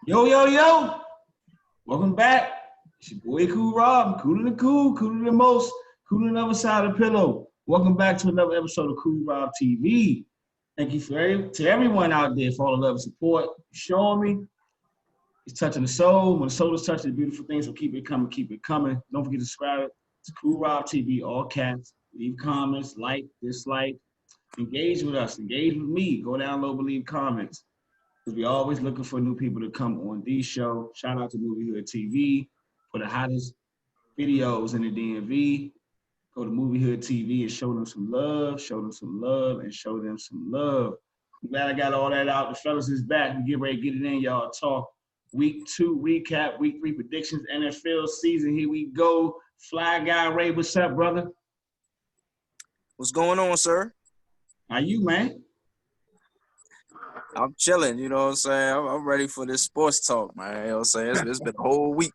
Yo, yo, yo. Welcome back. It's your boy Cool Rob. Cooler than cool, cooler than most, cooler than the other side of the pillow. Welcome back to another episode of Cool Rob TV. Thank you to everyone out there for all the love and support. Showing me. It's touching the soul. When the soul is touching the beautiful things, so keep it coming, keep it coming. Don't forget to subscribe to Cool Rob TV, all caps. Leave comments, like, dislike. Engage with us. Engage with me. Go down low, leave comments. Because we're always looking for new people to come on these shows. Shout out to Movie Hood TV for the hottest videos in the DMV. Go to Movie Hood TV and show them some love, and show them some love. I'm glad I got all that out. The fellas is back. We get ready to get it in, y'all. Talk week 2 recap, week 3 predictions, NFL season. Here we go. Fly Guy Ray, what's up, brother? What's going on, sir? How you, man? I'm chilling, you know what I'm saying? I'm ready for this sports talk, man. You know what I'm saying? It's been a whole week.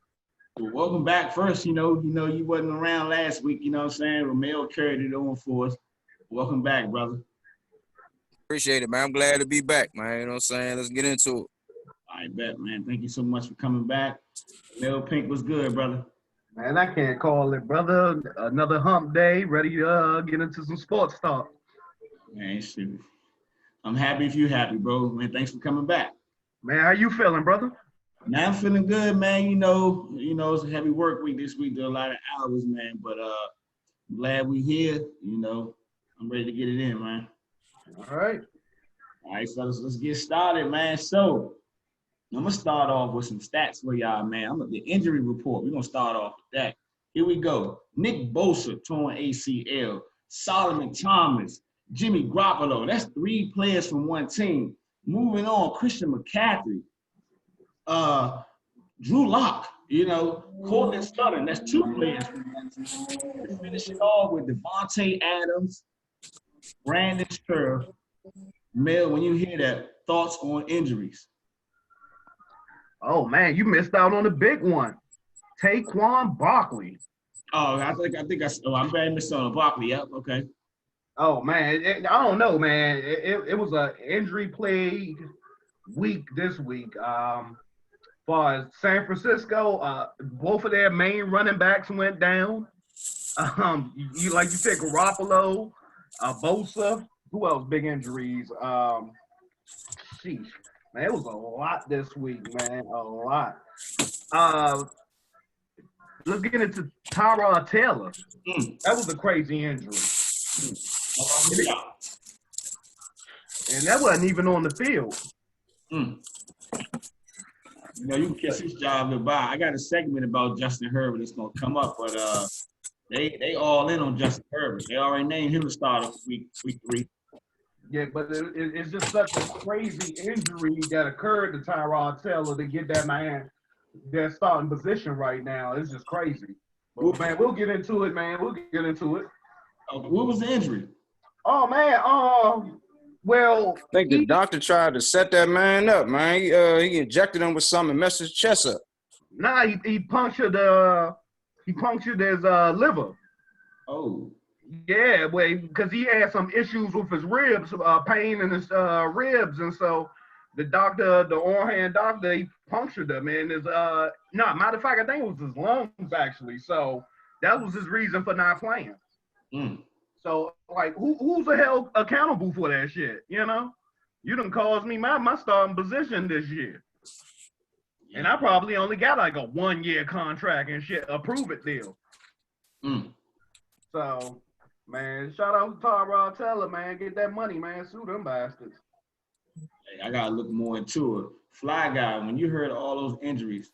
Well, welcome back first. You wasn't around last week, you know what I'm saying? Romeo carried it on for us. Welcome back, brother. Appreciate it, man. I'm glad to be back, man. You know what I'm saying? Let's get into it. I bet, man. Thank you so much for coming back. Lil Pink was good, brother. Man, I can't call it, brother. Another hump day, ready to get into some sports talk. Man, shit. I'm happy if you're happy, bro. Man, thanks for coming back. Man, how you feeling, brother? Man, I'm feeling good, man. You know, it's a heavy work week this week. Did a lot of hours, man. But I'm glad we here. You know, I'm ready to get it in, man. All right. All right, fellas, let's get started, man. So I'm gonna start off with some stats for y'all, man. The injury report. We're gonna start off with that. Here we go. Nick Bosa, torn ACL. Solomon Thomas, Jimmy Garoppolo. That's 3 players from one team. Moving on, Christian McCaffrey, Drew Lock, Courtland Sutton. That's 2 players from one team. We finish it off with Devontae Adams, Brandon Scherf. Mel, when you hear that, thoughts on injuries? Oh man, you missed out on the big one. Saquon Barkley. Oh, I'm bad. I missed on Barkley. Yep. Okay. Oh man, I don't know, man. It was a injury plagued week this week. Far as San Francisco, both of their main running backs went down. You said, Garoppolo, Bosa. Who else? Big injuries. Sheesh, man, it was a lot this week, man. A lot. Let's get into Tyrod Taylor. That was a crazy injury. And that wasn't even on the field. You can kiss his job goodbye. I got a segment about Justin Herbert that's gonna come up, but they all in on Justin Herbert. They already named him the starter for week 3. Yeah, but it's just such a crazy injury that occurred to Tyrod Taylor to get that man their starting position right now. It's just crazy. But, man, we'll get into it, man. We'll get into it. Okay, what was the injury? Oh, man. Well, I think the doctor tried to set that man up, man. He injected him with something and messed his chest up. Nah, he punctured his liver. Oh. Yeah, well, because he had some issues with his ribs, pain in his ribs, and so the on-hand doctor, he punctured him, and matter of fact, I think it was his lungs actually. So that was his reason for not playing. So like, who's the hell accountable for that shit? You done caused me my starting position this year, and I probably only got like a 1-year contract and shit, a prove it deal. So. Man, shout out to Tyrod Taylor, man. Get that money, man. Sue them bastards. Hey, I gotta look more into it. Fly Guy, when you heard all those injuries,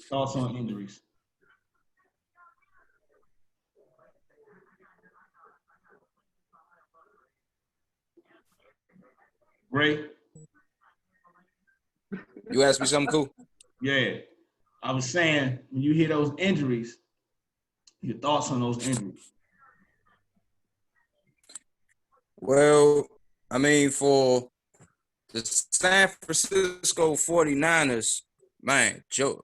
thoughts on injuries? Ray? You asked me something cool? Yeah. I was saying, when you hear those injuries, your thoughts on those injuries? Well, I mean, for the San Francisco 49ers, man, Joe,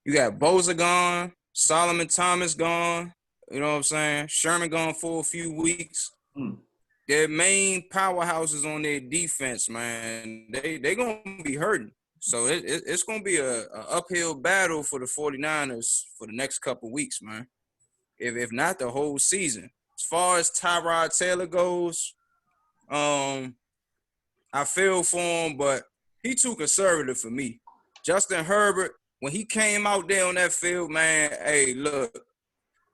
you got Bosa gone, Solomon Thomas gone, you know what I'm saying? Sherman gone for a few weeks. their main powerhouses on their defense, man, they gonna be hurting. So it's gonna be a uphill battle for the 49ers for the next couple weeks, man. If not the whole season. As far as Tyrod Taylor goes, I feel for him, but he too conservative for me. Justin Herbert, when he came out there on that field, man, hey, look,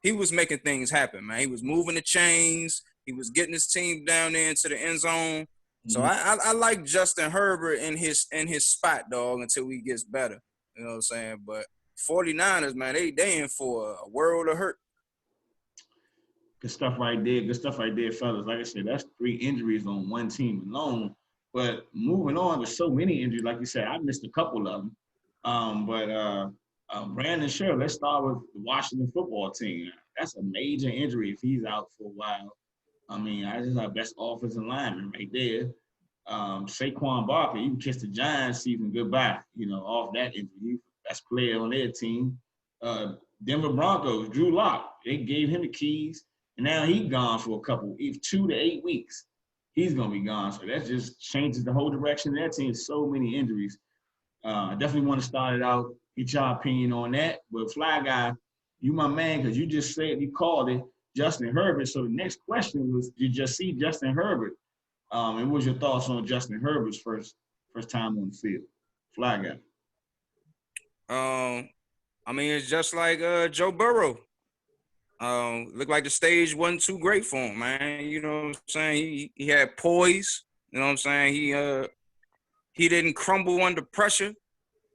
he was making things happen, man. He was moving the chains. He was getting his team down there into the end zone. So I like Justin Herbert in his spot, dog, until he gets better. You know what I'm saying? But 49ers, man, they in for a world of hurt. Good stuff right there. Good stuff right there, fellas. Like I said, that's 3 injuries on one team alone. But moving on with so many injuries, like you said, I missed a couple of them. Brandon Scherff, let's start with the Washington football team. That's a major injury if he's out for a while. I mean, I just have best offensive lineman right there. Saquon Barkley, you can kiss the Giants season goodbye, off that injury. Best player on their team. Denver Broncos, Drew Lock, they gave him the keys, and now he's gone for a couple, 2 to 8 weeks. He's going to be gone. So that just changes the whole direction of that team. So many injuries. I definitely want to start it out, get your opinion on that. But Fly Guy, you my man, because you just said, you called it Justin Herbert. So the next question was, did you just see Justin Herbert? And what was your thoughts on Justin Herbert's first time on the field? Fly Guy. I mean, it's just like Joe Burrow. Looked like the stage wasn't too great for him, man. You know what I'm saying? He had poise. You know what I'm saying? He didn't crumble under pressure.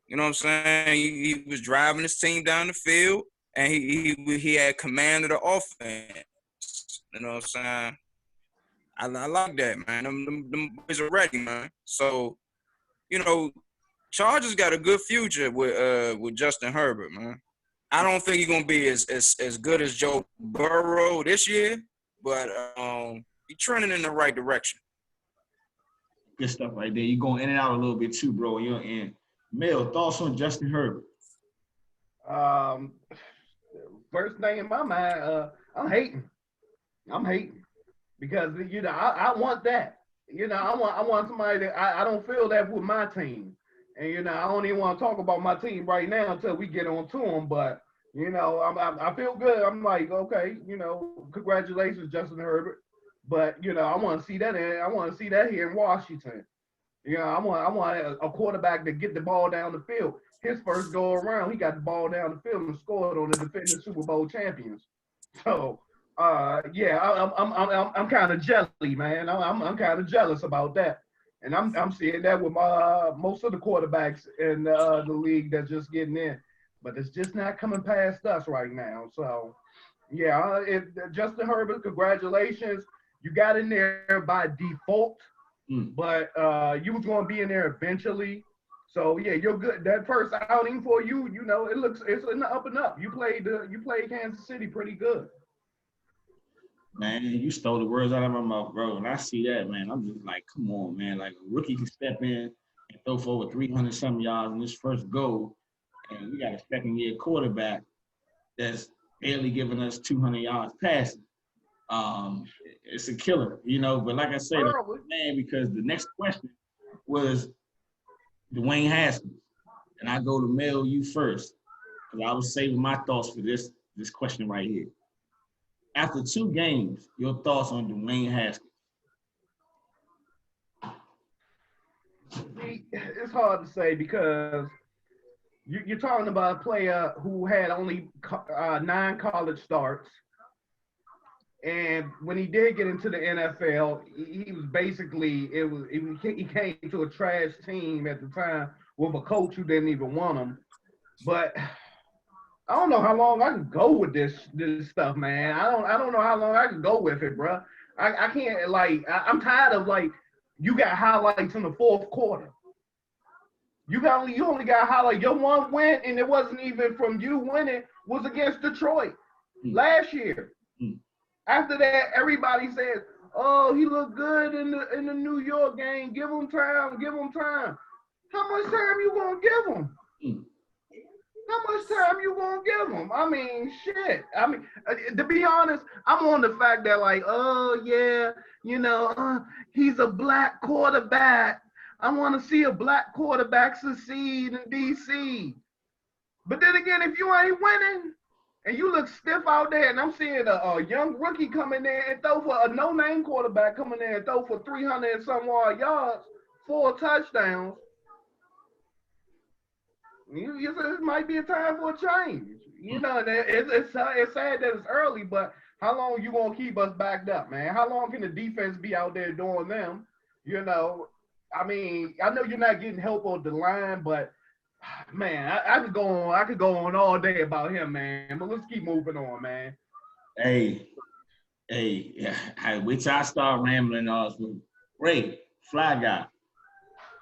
You know what I'm saying? He was driving his team down the field, and he had command of the offense. You know what I'm saying? I like that, man. Them boys are ready, man. So, Chargers got a good future with Justin Herbert, man. I don't think he's gonna be as good as Joe Burrow this year, but he's trending in the right direction. Good stuff right there. You're going in and out a little bit too, bro. You're in. Mel, thoughts on Justin Herbert? First thing in my mind, I'm hating because I want that. I want somebody that I don't feel that with my team, and I don't even want to talk about my team right now until we get on to them. But I feel good. I'm like, okay, congratulations, Justin Herbert. But I want to see that. I want to see that here in Washington. I want a quarterback to get the ball down the field. His first go around, he got the ball down the field and scored on the defending Super Bowl champions. So, I'm kind of jelly, man. I'm kind of jealous about that, and I'm seeing that with most of the quarterbacks in the league that's just getting in, but it's just not coming past us right now. So, Justin Herbert, congratulations. You got in there by default, but you was going to be in there eventually. So yeah, you're good. That first outing for you, it's in the up and up. You played Kansas City pretty good. Man, you stole the words out of my mouth, bro. And I see that, man, I'm just like, come on, man. Like a rookie can step in and throw for over 300-some yards in this first goal, and we got a second-year quarterback that's barely giving us 200 yards passing. It's a killer, But like I said, man, because the next question was Dwayne Haskins, and I go to Mel you first because I was saving my thoughts for this question right here. After 2 games, your thoughts on Dwayne Haskins? It's hard to say because you're talking about a player who had only 9 college starts. And when he did get into the NFL, he was basically he came to a trash team at the time with a coach who didn't even want him. But I don't know how long I can go with this stuff, man. I don't know how long I can go with it, bro. I can't I'm tired of you got highlights in the fourth quarter. You only got highlights. Your one win, and it wasn't even from you winning, was against Detroit last year. After that, everybody said, "Oh, he looked good in the New York game. Give him time. Give him time." How much time you gonna give him? How much time you gonna give him? I mean, shit. I mean, to be honest, I'm on the fact that like, oh yeah, he's a black quarterback. I want to see a black quarterback succeed in DC. But then again, if you ain't winning and you look stiff out there, and I'm seeing a young rookie come in there and throw for a no-name quarterback coming in and throw for 300 and some odd yards, 4 touchdowns. It might be a time for a change. It's sad that it's early, but how long you gonna keep us backed up, man? How long can the defense be out there doing them? I mean, I know you're not getting help on the line, but man, I could go on all day about him, man. But let's keep moving on, man. Hey, wait till I start rambling off. Ray, Fly Guy.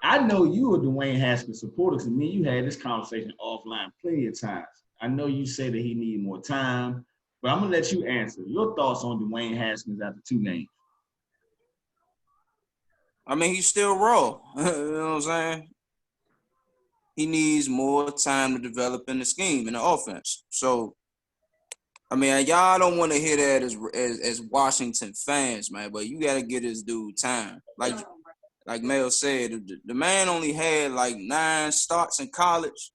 I know you a Dwayne Haskins supporter because me and you had this conversation offline plenty of times. I know you say that he need more time, but I'm gonna let you answer. Your thoughts on Dwayne Haskins after 2 names? I mean, he's still raw. You know what I'm saying? He needs more time to develop in the scheme, in the offense. So, I mean, y'all don't want to hear that as Washington fans, man, but you got to get this dude time. Like Mel said, the man only had like 9 starts in college.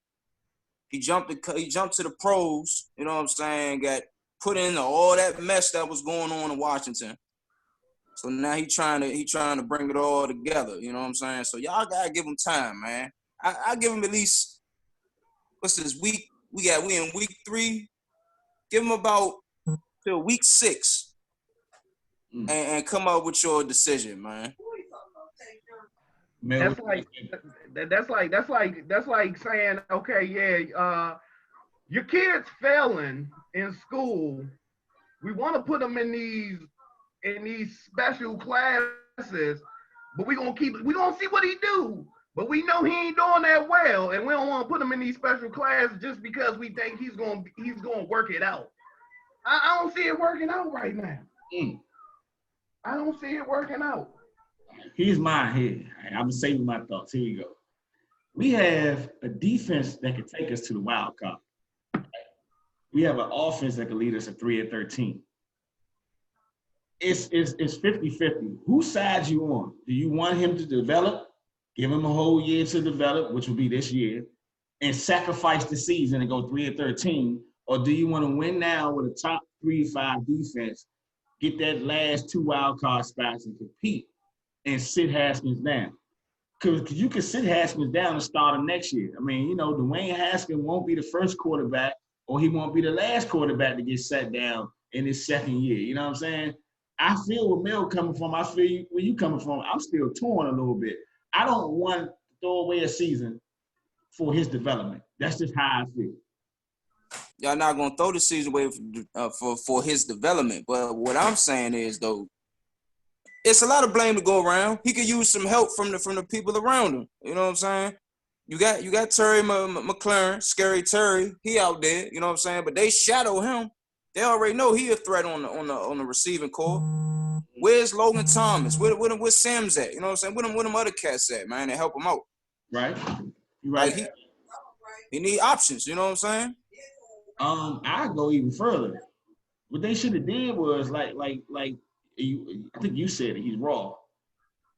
He jumped to the pros, you know what I'm saying, got put into all that mess that was going on in Washington. So now he trying to bring it all together, you know what I'm saying? So y'all gotta give him time, man. I give him at least, what's this week? We in week 3. Give him about till week 6 and come up with your decision, man. That's like saying, okay, yeah, your kid's failing in school. We want to put them in these special classes, but we gonna see what he do. But we know he ain't doing that well, and we don't want to put him in these special classes just because we think he's gonna work it out. I don't see it working out right now. I don't see it working out. Here's mine here. I'm saving my thoughts. Here we go. We have a defense that can take us to the wild card. We have an offense that can lead us to 3-13. It's 50-50. Whose side you on? Do you want him to develop, give him a whole year to develop, which will be this year, and sacrifice the season and go 3-13? Or do you want to win now with a top 3-5 defense, get that last 2 wild card spots and compete and sit Haskins down? Because you can sit Haskins down and start him next year. I mean, Dwayne Haskins won't be the first quarterback, or he won't be the last quarterback to get sat down in his second year. You know what I'm saying? I feel where Mel coming from. I feel where you coming from. I'm still torn a little bit. I don't want to throw away a season for his development. That's just how I feel. Y'all not gonna throw the season away for his development. But what I'm saying is, though, it's a lot of blame to go around. He could use some help from the people around him. You know what I'm saying? You got Terry McLaurin, Scary Terry. He out there. You know what I'm saying? But they shadow him. They already know he a threat on the receiving core. Where's Logan Thomas? Where's Sims at? You know what I'm saying? Where them other cats at, man, to help him out? Right. You right. Like he need options. You know what I'm saying? I go even further. What they should have did was I think you said it. He's raw.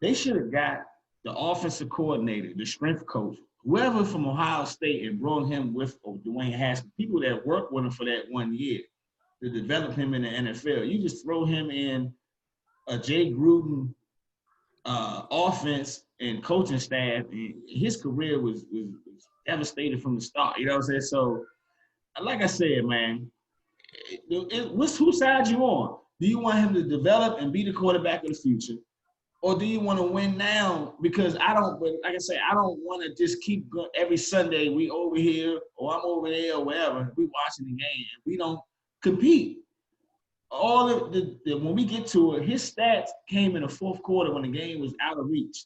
They should have got the offensive coordinator, the strength coach, whoever from Ohio State, and brought him with Dwayne Haskins, people that worked with him for that 1 year to develop him in the NFL. You just throw him in a Jay Gruden offense and coaching staff, and his career was devastated from the start. You know what I'm saying? So, like I said, man, whose side you on? Do you want him to develop and be the quarterback of the future? Or do you want to win now? Because I don't want to just keep going every Sunday. We over here or I'm over there or wherever. We watching the game and we don't compete. All of when we get to it, his stats came in the fourth quarter when the game was out of reach.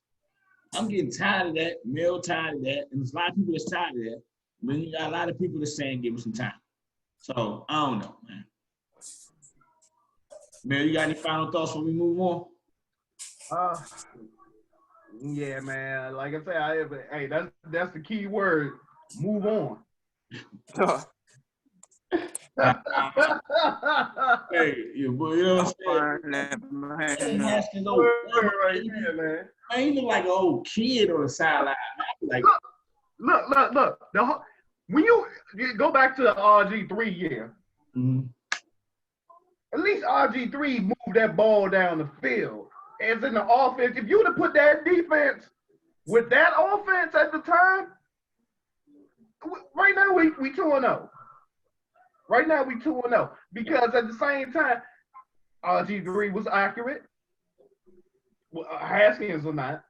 I'm getting tired of that. Mel tired of that, and there's a lot of people that's tired of that. But you got a lot of people that's saying give him some time. So I don't know, man. Mel, you got any final thoughts before we move on? Yeah, man. Like I said, that's the key word. Move on. Hey, you know what I'm saying? Haskins, old, right there, man. man, he look like an old kid on the sideline. Like, Look. When you go back to the RG3 year, at least RG3 moved that ball down the field. As in the offense, if you would have put that defense with that offense at the time, right now we 2-0. Right now we 2-0 because at the same time, RG3 was accurate. Well, Haskins was not.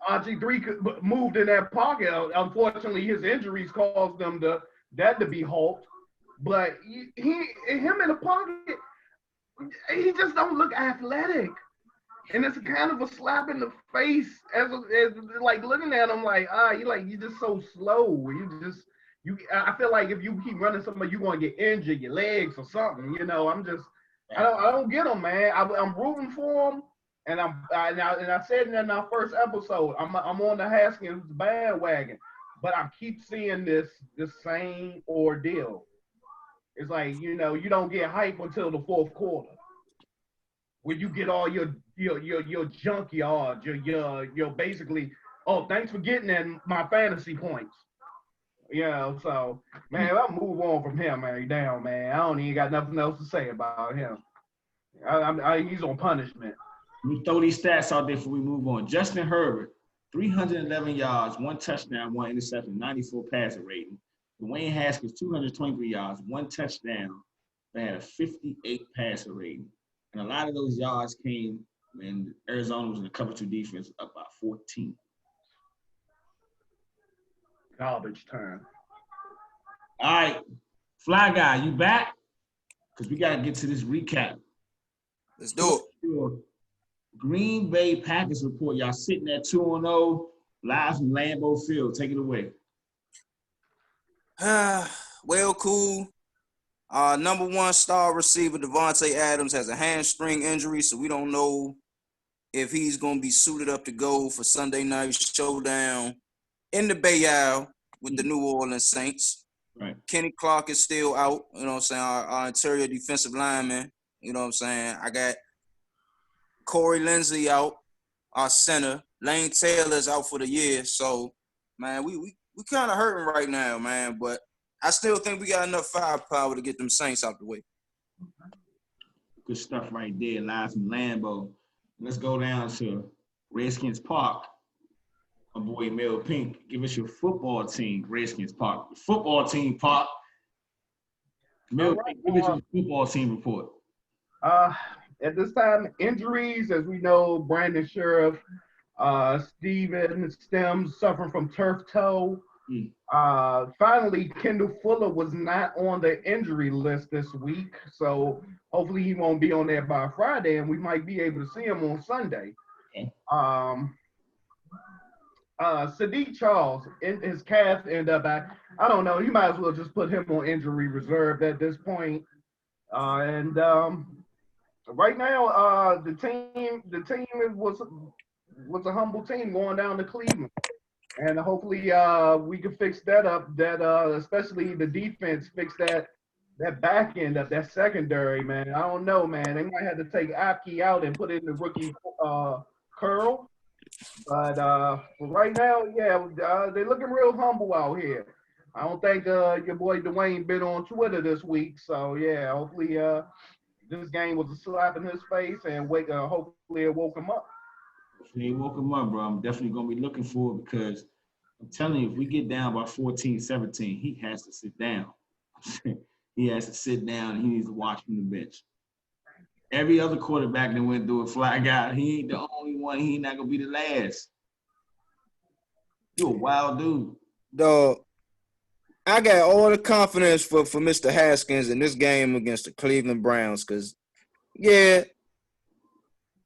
RG3 moved in that pocket. Unfortunately, his injuries caused them to be halt. But him in the pocket, he just don't look athletic. And it's kind of a slap in the face as like looking at him like, you're just so slow. I feel like if you keep running somebody, you're gonna get injured, your legs or something. You know, I don't get him, man. I'm rooting for him, and I said in our first episode, I'm on the Haskins bandwagon, but I keep seeing this same ordeal. It's like, you know, you don't get hype until the fourth quarter, where you get all your junkyard, your basically, oh, thanks for getting in my fantasy points. You know, so man, I'll move on from him, man. Down, man. I don't even got nothing else to say about him. He's on punishment. Let me throw these stats out there before we move on. Justin Herbert, 311 yards, 1 touchdown, 1 interception, 94 passer rating. Dwayne Haskins, 223 yards, 1 touchdown. They had a 58 passer rating. And a lot of those yards came when Arizona was in the cover 2 defense, up by 14. Garbage time. All right, Fly Guy, you back? Because we got to get to this recap. Let's do it. Green Bay Packers report. Y'all sitting at 2-0, live from Lambeau Field. Take it away. Well, cool. Number 1 star receiver, Devontae Adams, has a hamstring injury, so we don't know if he's going to be suited up to go for Sunday night showdown in the Bay Area with the New Orleans Saints. Right. Kenny Clark is still out, you know what I'm saying, our interior defensive lineman, you know what I'm saying. I got Corey Lindsey out, our center. Lane Taylor's out for the year. So, man, we kind of hurting right now, man, but I still think we got enough firepower to get them Saints out the way. Good stuff right there, live from Lambeau. Let's go down to Redskins Park. My boy Mel Pink, give us your football team, Redskins Park. Football team, Park. Mel Pink, give us your football team report. At this time, injuries, as we know, Brandon Sheriff, Steven Stems suffering from turf toe. Finally, Kendall Fuller was not on the injury list this week, so hopefully he won't be on there by Friday, and we might be able to see him on Sunday. Okay. Sadiq Charles, his calf ended up I don't know. You might as well just put him on injury reserve at this point. And right now, the team was a humble team going down to Cleveland. And hopefully we can fix that up, especially the defense, fix that back end of that secondary, man. I don't know, man. They might have to take Apke out and put in the rookie Curl. But right now, they're looking real humble out here. I don't think your boy Dwayne been on Twitter this week. So, yeah, hopefully this game was a slap in his face and hopefully it woke him up. They woke him up, bro. I'm definitely going to be looking for it because I'm telling you, if we get down by 14-17, he has to sit down. He has to sit down and he needs to watch from the bench. Every other quarterback that went through a Fly Guy, he ain't the only one. He ain't not going to be the last. You a wild dude. Dog, I got all the confidence for Mr. Haskins in this game against the Cleveland Browns because, yeah,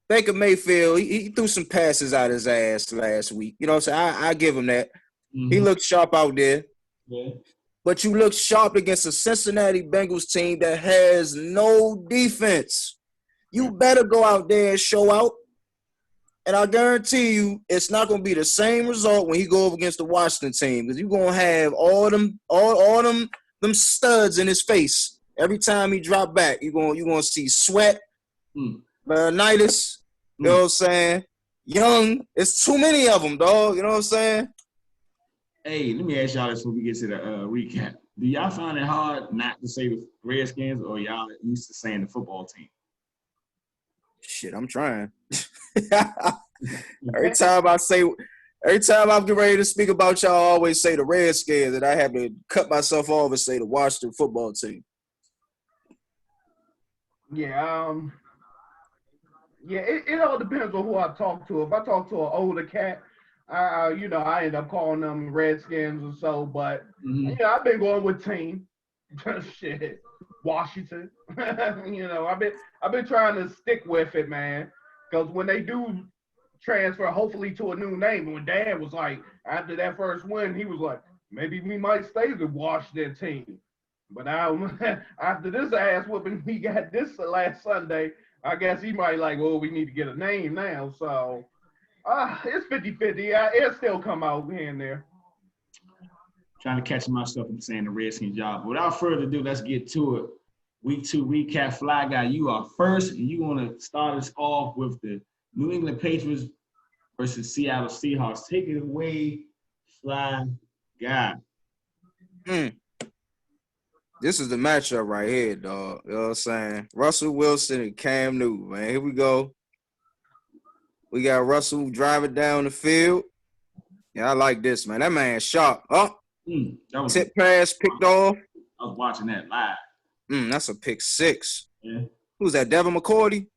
Baker Mayfield, he threw some passes out his ass last week. You know what I'm saying? I give him that. Mm-hmm. He looked sharp out there. Yeah. But you look sharp against a Cincinnati Bengals team that has no defense. You better go out there and show out. And I guarantee you, it's not gonna be the same result when he go up against the Washington team because you're gonna have all them studs in his face every time he drop back. You're gonna see Sweat, Leonidas. You know what I'm saying? Young. It's too many of them, dog. You know what I'm saying? Hey, let me ask y'all this when we get to the recap. Do y'all find it hard not to say the Redskins, or y'all used to saying the football team? Shit, I'm trying. Every time I'm getting ready to speak about y'all, I always say the Redskins, and I have to cut myself off and say the Washington football team. Yeah, it all depends on who I talk to. If I talk to an older cat, I end up calling them Redskins or so. But I've been going with team. Shit, Washington. I've been trying to stick with it, man. Because when they do transfer, hopefully to a new name. And when Dad was like, after that first win, he was like, maybe we might stay the Washington team. But now, after this ass whooping we got this last Sunday, I guess he might like, well, we need to get a name now. So it's 50-50. It'll still come out here and there. Trying to catch myself from saying the Redskins job. Without further ado, let's get to it. Week 2 recap. Fly Guy, you are first, and you want to start us off with the New England Patriots versus Seattle Seahawks. Take it away, Fly Guy. This is the matchup right here, dog. You know what I'm saying? Russell Wilson and Cam Newton, man. Here we go. We got Russell driving down the field. Yeah, I like this, man. That man's sharp. Tip pass picked off. I was watching that live. That's a pick 6. Yeah. Who's that, Devin McCourty?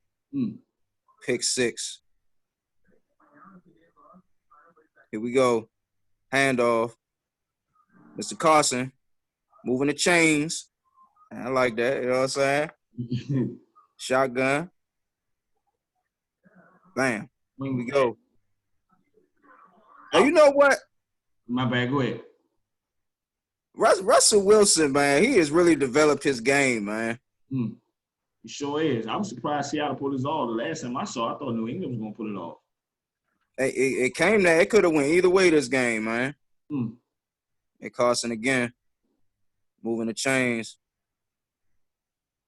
Pick 6. Here we go. Handoff. Mr. Carson moving the chains. I like that. You know what I'm saying? Shotgun. Bam. Here we go. Now, you know what? My bad. Go ahead. Russell Wilson, man, he has really developed his game, man. He sure is. I was surprised Seattle put his all. The last time I saw, I thought New England was going to put it off. It came there. It could have went either way this game, man. And Carson again, moving the chains.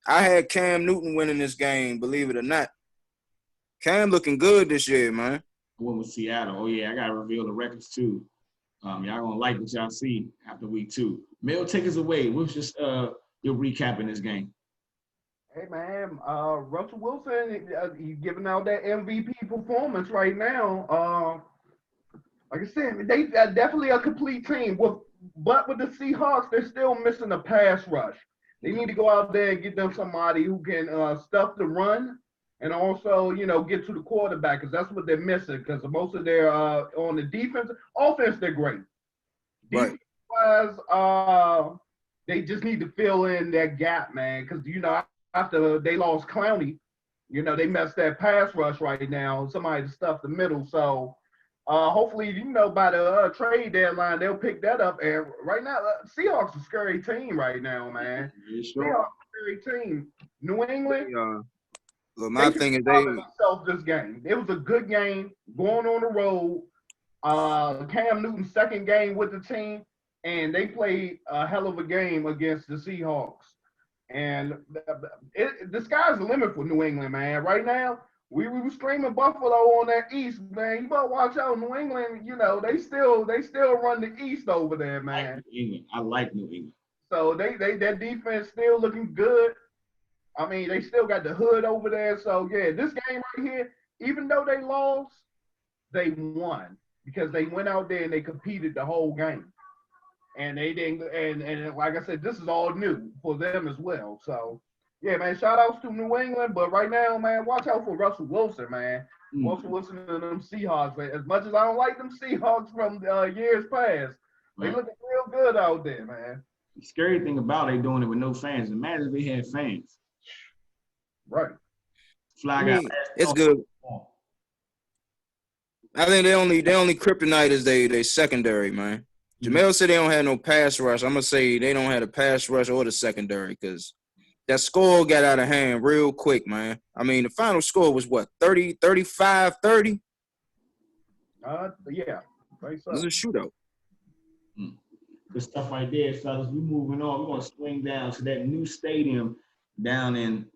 I had Cam Newton winning this game, believe it or not. Cam looking good this year, man. I went with Seattle. Oh, yeah, I got to reveal the records, too. Y'all going to like what y'all see after week 2. Mel, take us away. What's just your recap in this game? Hey, man, Russell Wilson, he's giving out that MVP performance right now. Like I said, they definitely a complete team. But with the Seahawks, they're still missing a pass rush. They need to go out there and get them somebody who can stuff the run and also, get to the quarterback, because that's what they're missing, because most of their on the defense, offense, they're great. Defense-wise, they just need to fill in that gap, man, because, after they lost Clowney, they messed that pass rush right now, somebody to stuff the middle. So hopefully, by the trade deadline, they'll pick that up. And right now, Seahawks a scary team right now, man. Yeah, sure. Seahawks a scary team. New England. Look, my thing is this game. It was a good game going on the road. Cam Newton's second game with the team, and they played a hell of a game against the Seahawks. And the sky's the limit for New England, man. Right now, we were screaming Buffalo on that East, man. You better watch out. New England, they still run the East over there, man. I like New England. So their defense still looking good. I mean, they still got the hood over there. So, yeah, this game right here, even though they lost, they won because they went out there and they competed the whole game. And they didn't – and like I said, this is all new for them as well. So, yeah, man, shout-outs to New England. But right now, man, watch out for Russell Wilson, man. Russell Wilson and them Seahawks, man. As much as I don't like them Seahawks from years past, they looking real good out there, man. The scary thing about they doing it with no fans. Imagine if they had fans. Right. Fly Guy. It's good. I think they only kryptonite is they secondary, man. Jamel said they don't have no pass rush. I'm gonna say they don't have a pass rush or the secondary because that score got out of hand real quick, man. I mean, the final score was what, 35-30? Yeah. Think so. This is a shootout. Good stuff right there, fellas. We moving on. We're gonna swing down to that new stadium down in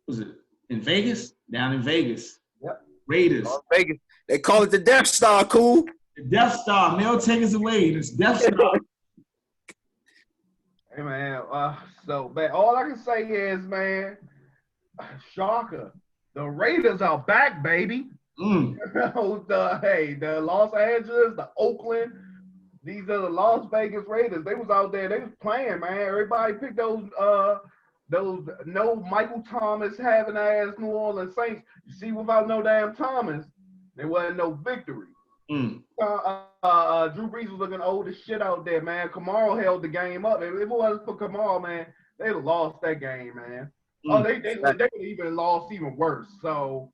in Vegas? Down in Vegas. Yep. Raiders. Vegas. They call it the Death Star, cool. The Death Star. Mel, take us away. This Death Star. Hey man, so man, all I can say is, man, shocker. The Raiders are back, baby. The Los Angeles, the Oakland, these are the Las Vegas Raiders. They was out there, they was playing, man. Everybody picked those no Michael Thomas having ass New Orleans Saints. You see, without no damn Thomas, there wasn't no victory. Drew Brees was looking old as shit out there, man. Kamara held the game up. If it wasn't for Kamara, man, they'd have lost that game, man. Oh, they would even lost even worse. So,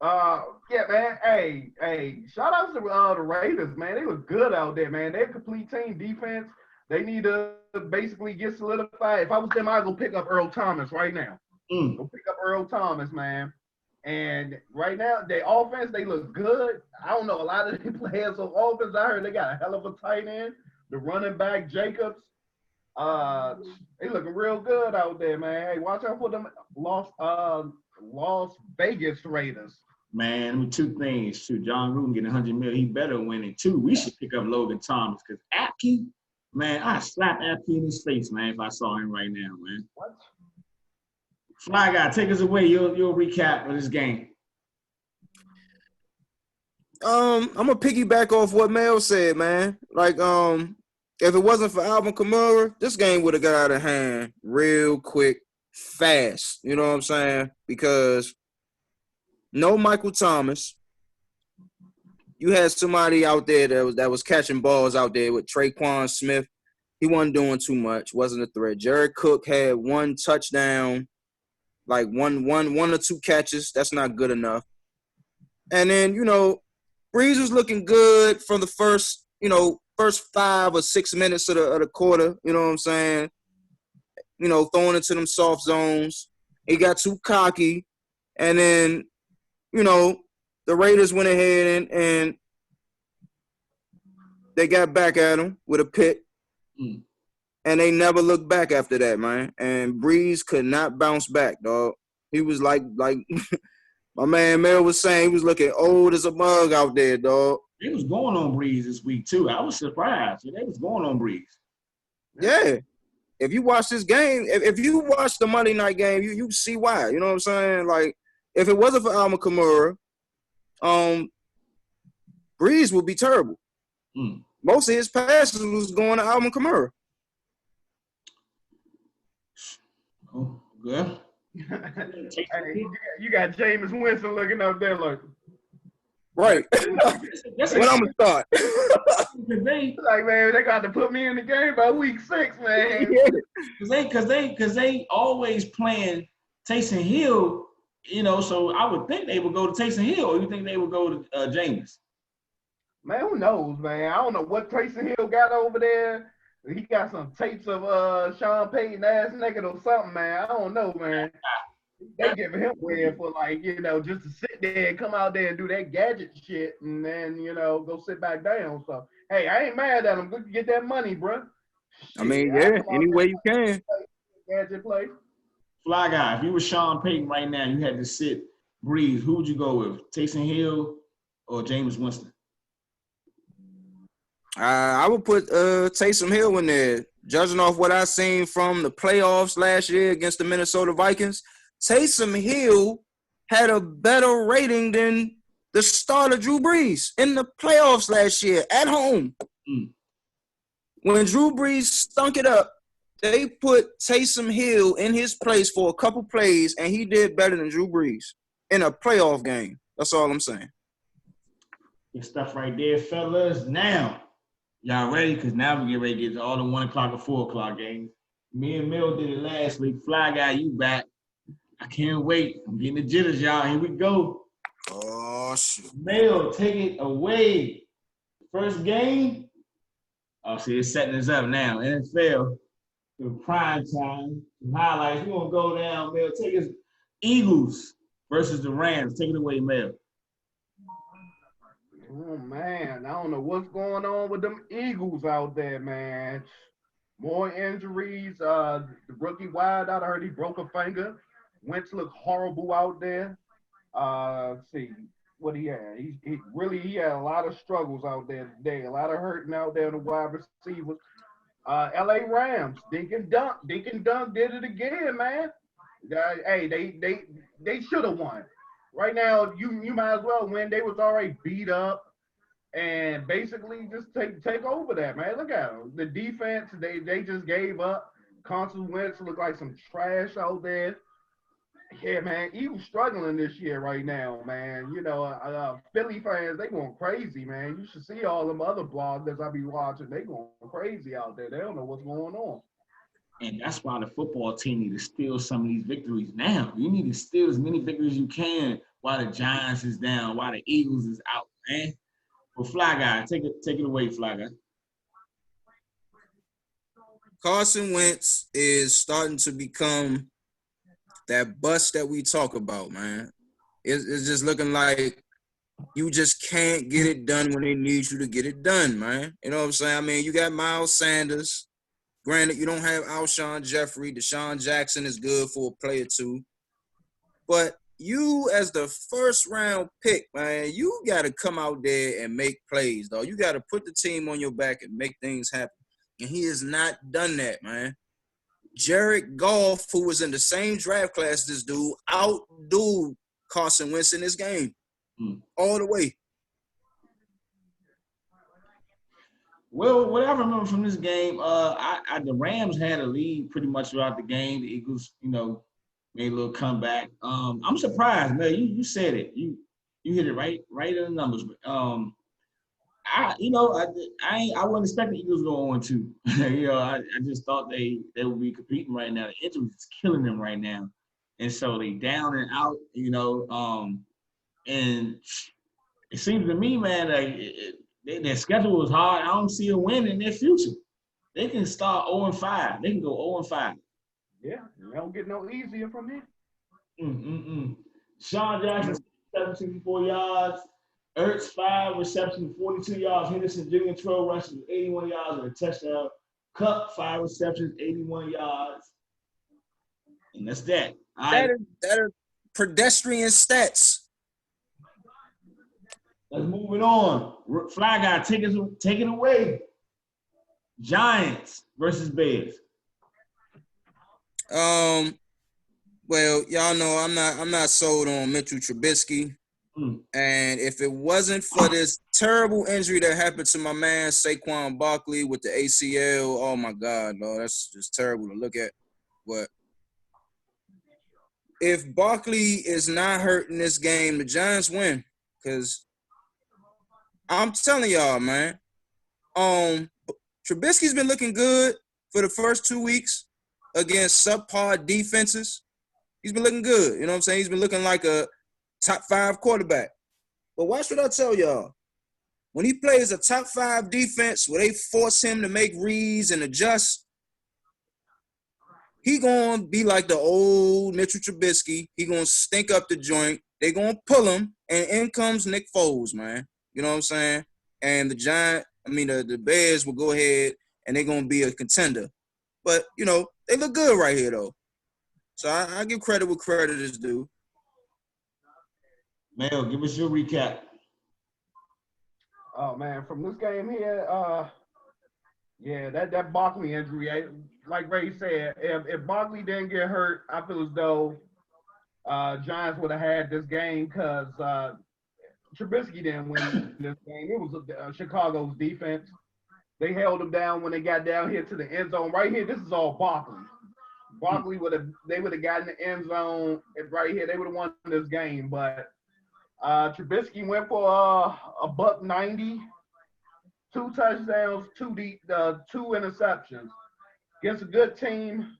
yeah, man. Hey, shout out to the Raiders, man. They was good out there, man. They're a complete team defense. They need to basically get solidified. If I was them, I'd go pick up Earl Thomas right now. Go pick up Earl Thomas, man. And right now, their offense, they look good. I don't know a lot of the players on offense. I heard they got a hell of a tight end. The running back, Jacobs. They looking real good out there, man. Hey, watch out for them Las Vegas Raiders. Man, two things. Shoot, John Gruden getting $100 million. He better win it, too. We should pick up Logan Thomas because Apke, man, I'd slap Apke in his face, man, if I saw him right now, man. What? Fly Guy, take us away. You'll recap of this game. I'm gonna piggyback off what Mel said, man. Like, if it wasn't for Alvin Kamara, this game would have got out of hand real quick, fast. You know what I'm saying? Because no Michael Thomas. You had somebody out there that was catching balls out there with Traquan Smith. He wasn't doing too much, wasn't a threat. Jared Cook had one touchdown. Like one or two catches, that's not good enough. And then, Brees was looking good from the first 5 or 6 minutes of the quarter, you know what I'm saying? Throwing into them soft zones. He got too cocky. And then, the Raiders went ahead and they got back at him with a pick. And they never looked back after that, man. And Brees could not bounce back, dog. He was like my man Mel was saying, he was looking old as a mug out there, dog. They was going on Brees this week, too. I was surprised. They was going on Brees. Yeah. If you watch this game, if you watch the Monday night game, you see why. You know what I'm saying? Like, if it wasn't for Alvin Kamara, Brees would be terrible. Most of his passes was going to Alvin Kamara. Oh, good. Hey, you got Jameis Winston looking up there like. Right. That's when I'm going to start. Like, man, they got to put me in the game by week 6, man. Because they always playing Taysom Hill, so I would think they would go to Taysom Hill, or you think they would go to Jameis? Man, who knows, man? I don't know what Taysom Hill got over there. He got some tapes of Sean Payton ass naked or something, man. I don't know, man. They giving him weird for just to sit there and come out there and do that gadget shit and then, go sit back down. So, hey, I ain't mad at him. Good get that money, bro. I mean, yeah, any way you can. Gadget play. Fly Guy, if you were Sean Payton right now, you had to sit Brees, who would you go with? Taysom Hill or Jameis Winston? I would put Taysom Hill in there. Judging off what I seen from the playoffs last year against the Minnesota Vikings, Taysom Hill had a better rating than the starter Drew Brees in the playoffs last year at home. When Drew Brees stunk it up, they put Taysom Hill in his place for a couple plays, and he did better than Drew Brees in a playoff game. That's all I'm saying. Good stuff right there, fellas. Now, y'all ready? Because now we get ready to get to all the 1 o'clock and 4 o'clock games. Me and Mel did it last week. Fly Guy, you back. I can't wait. I'm getting the jitters, y'all. Here we go. Oh, shit. Mel, take it away. First game. Oh, see, it's setting us up now. NFL, the prime time, some highlights. We're going to go down, Mel. Take us Eagles versus the Rams. Take it away, Mel. Oh man, I don't know what's going on with them Eagles out there, man. More injuries. The rookie wide out, I heard he broke a finger. Wentz looked horrible out there. Let's see what he had. He had a lot of struggles out there today. A lot of hurting out there in the wide receivers. L.A. Rams, Dinkin Dunk did it again, man. Hey, they should have won. Right now, you might as well win. They was already beat up and basically just take over that, man. Look at them. The defense, they just gave up. Carson Wentz looked like some trash out there. Yeah, man, he was struggling this year right now, man. You know, Philly fans, they going crazy, man. You should see all them other bloggers I be watching. They going crazy out there. They don't know what's going on. And that's why the football team need to steal some of these victories now. You need to steal as many victories as you can while the Giants is down, while the Eagles is out, man. Well, Fly Guy, take it away, Fly Guy. Carson Wentz is starting to become that bust that we talk about, man. It's just looking like you just can't get it done when they need you to get it done, man. You know what I'm saying? I mean, you got Miles Sanders. Granted, you don't have Alshon Jeffrey. Deshaun Jackson is good for a play or two. But you, as the first-round pick, man, you got to come out there and make plays, though. You got to put the team on your back and make things happen. And he has not done that, man. Jared Goff, who was in the same draft class as this dude, outdude Carson Wentz in this game all the way. Well, what I remember from this game, the Rams had a lead pretty much throughout the game. The Eagles, you know, made a little comeback. I'm surprised, man. You said it. You hit it right in the numbers. I wouldn't expect the Eagles to go on to. You know, I just thought they would be competing right now. The injuries is killing them right now, and so they down and out. You know, and it seems to me, man, like their schedule is hard. I don't see a win in their future. They can start 0-5. They can go 0-5. Yeah, they don't get no easier from here. Sean Jackson, 764 yards. Ertz, 5 receptions, 42 yards. Henderson Jr., 12 rushes, 81 yards and a touchdown. Kupp, 5 receptions, 81 yards. And that's that. That are pedestrian stats. Let's move it on. Fly Guy, take it away. Giants versus Bears. Well, y'all know I'm not sold on Mitchell Trubisky. And if it wasn't for this terrible injury that happened to my man Saquon Barkley with the ACL, oh my God, Lord, that's just terrible to look at. But if Barkley is not hurt in this game, the Giants win. Because I'm telling y'all, man, Trubisky's been looking good for the first 2 weeks against subpar defenses. He's been looking good. You know what I'm saying? He's been looking like a top 5 quarterback. But watch what I tell y'all. When he plays a top 5 defense where they force him to make reads and adjust, he going to be like the old Mitchell Trubisky. He going to stink up the joint. They going to pull him, and in comes Nick Foles, man. You know what I'm saying? And the Bears will go ahead, and they're going to be a contender. But, you know, they look good right here, though. So I give credit where credit is due. Mel, give us your recap. Oh man, from this game here, that Barkley injury, like Ray said, if Barkley didn't get hurt, I feel as though Giants would have had this game because Trubisky didn't win this game. It was Chicago's defense. They held them down when they got down here to the end zone. Right here, this is all Barkley. Barkley would have gotten the end zone right here. They would have won this game, but Trubisky went for a $190, 2 touchdowns, 2 interceptions. Against a good team,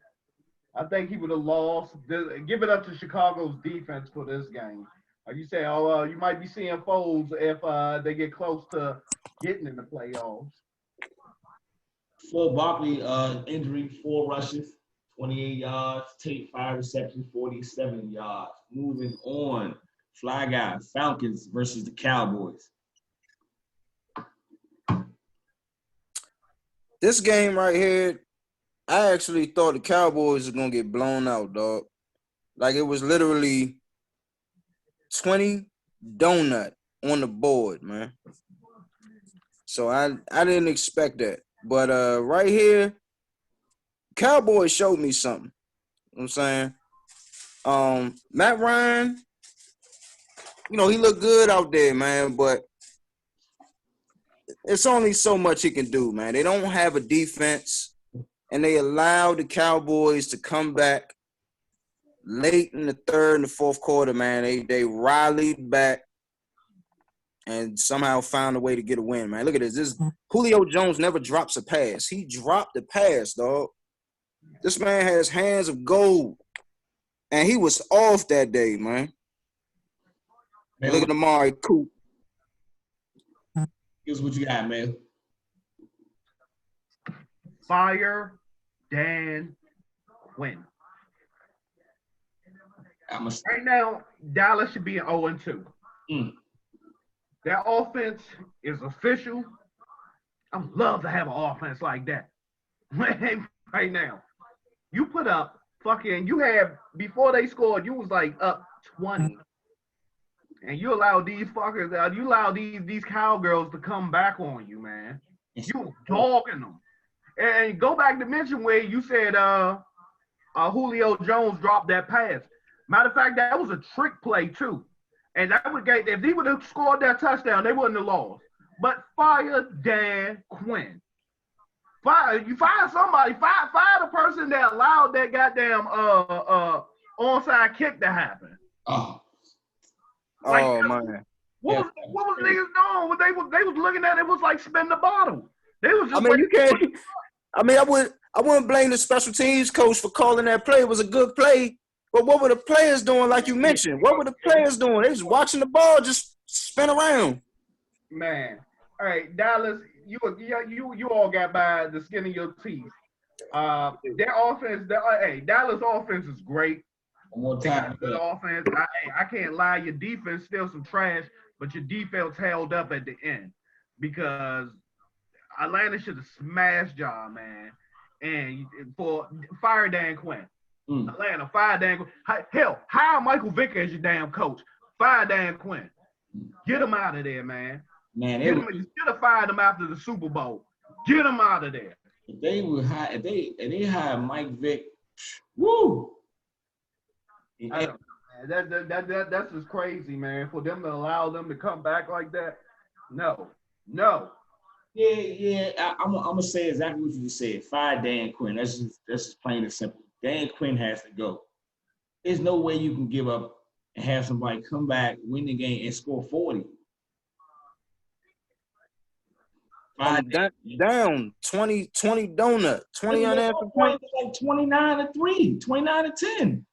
I think he would have lost. Give it up to Chicago's defense for this game. Like you say, you might be seeing Foles if they get close to getting in the playoffs. For Barkley, injury, 4 rushes, 28 yards, Tate 5 receptions, 47 yards. Moving on. Fly Guy, Falcons versus the Cowboys. This game right here, I actually thought the Cowboys were gonna get blown out, dog. Like it was literally 20 donut on the board, man. So I didn't expect that. But right here, Cowboys showed me something. You know what I'm saying? Matt Ryan, you know, he looked good out there, man, but it's only so much he can do, man. They don't have a defense, and they allowed the Cowboys to come back late in the third and the fourth quarter, man. They rallied back and somehow found a way to get a win, man. Look at this. This Julio Jones never drops a pass. He dropped the pass, dog. This man has hands of gold, and he was off that day, man. Look at Amari Cooper. Here's what you got, man. Fire Dan Quinn. Right now, Dallas should be an 0-2. That offense is official. I would love to have an offense like that. Right now. You put up you had, before they scored, you was like up 20. And you allow these fuckers, you allow these cowgirls to come back on you, man. You dogging them. And go back to mention where you said Julio Jones dropped that pass. Matter of fact, that was a trick play too. And that would get, if he would have scored that touchdown, they wouldn't have lost. But fire Dan Quinn. You fire somebody, fire the person that allowed that goddamn onside kick to happen. Man. What was niggas doing? What they was looking at it was like spin the bottle. They was just you can't. I wouldn't blame the special teams coach for calling that play. It was a good play. But what were the players doing, like you mentioned? What were the players doing? They was watching the ball just spin around. Man. All right, Dallas, you all got by the skin of your teeth. Their offense, Dallas offense is great. One more time. Good offense. I can't lie. Your defense still some trash, but your defense held up at the end because Atlanta should have smashed y'all, man. And for fire Dan Quinn. Atlanta, fire Dan Quinn. Hell, hire Michael Vick as your damn coach. Fire Dan Quinn. Get him out of there, man. Man, you should have fired him after the Super Bowl. Get him out of there. If they would hire, if they hire Mike Vick, woo. That's just crazy, man. For them to allow them to come back like that, no. Yeah. I'm gonna say exactly what you just said. Fire Dan Quinn. That's just plain and simple. Dan Quinn has to go. There's no way you can give up and have somebody come back, win the game, and score 40. Down 20 donut, 20 unanswered points. Like 29-3, 29-10.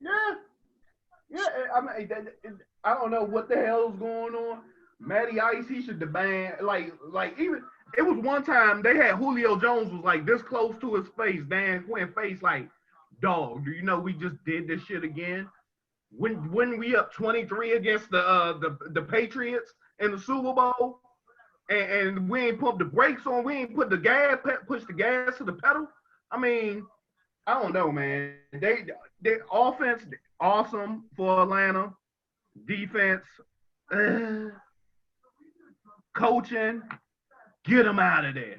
Yeah. I mean, I don't know what the hell is going on. Matty Ice, he should demand like even it was one time they had Julio Jones was like this close to his face, Dan Quinn face, like, dog, do you know we just did this shit again? When we up 23 against the Patriots in the Super Bowl, and we ain't pump the brakes on, we ain't push the gas to the pedal. I mean, I don't know, man. They offense awesome for Atlanta. Defense, coaching, get them out of there.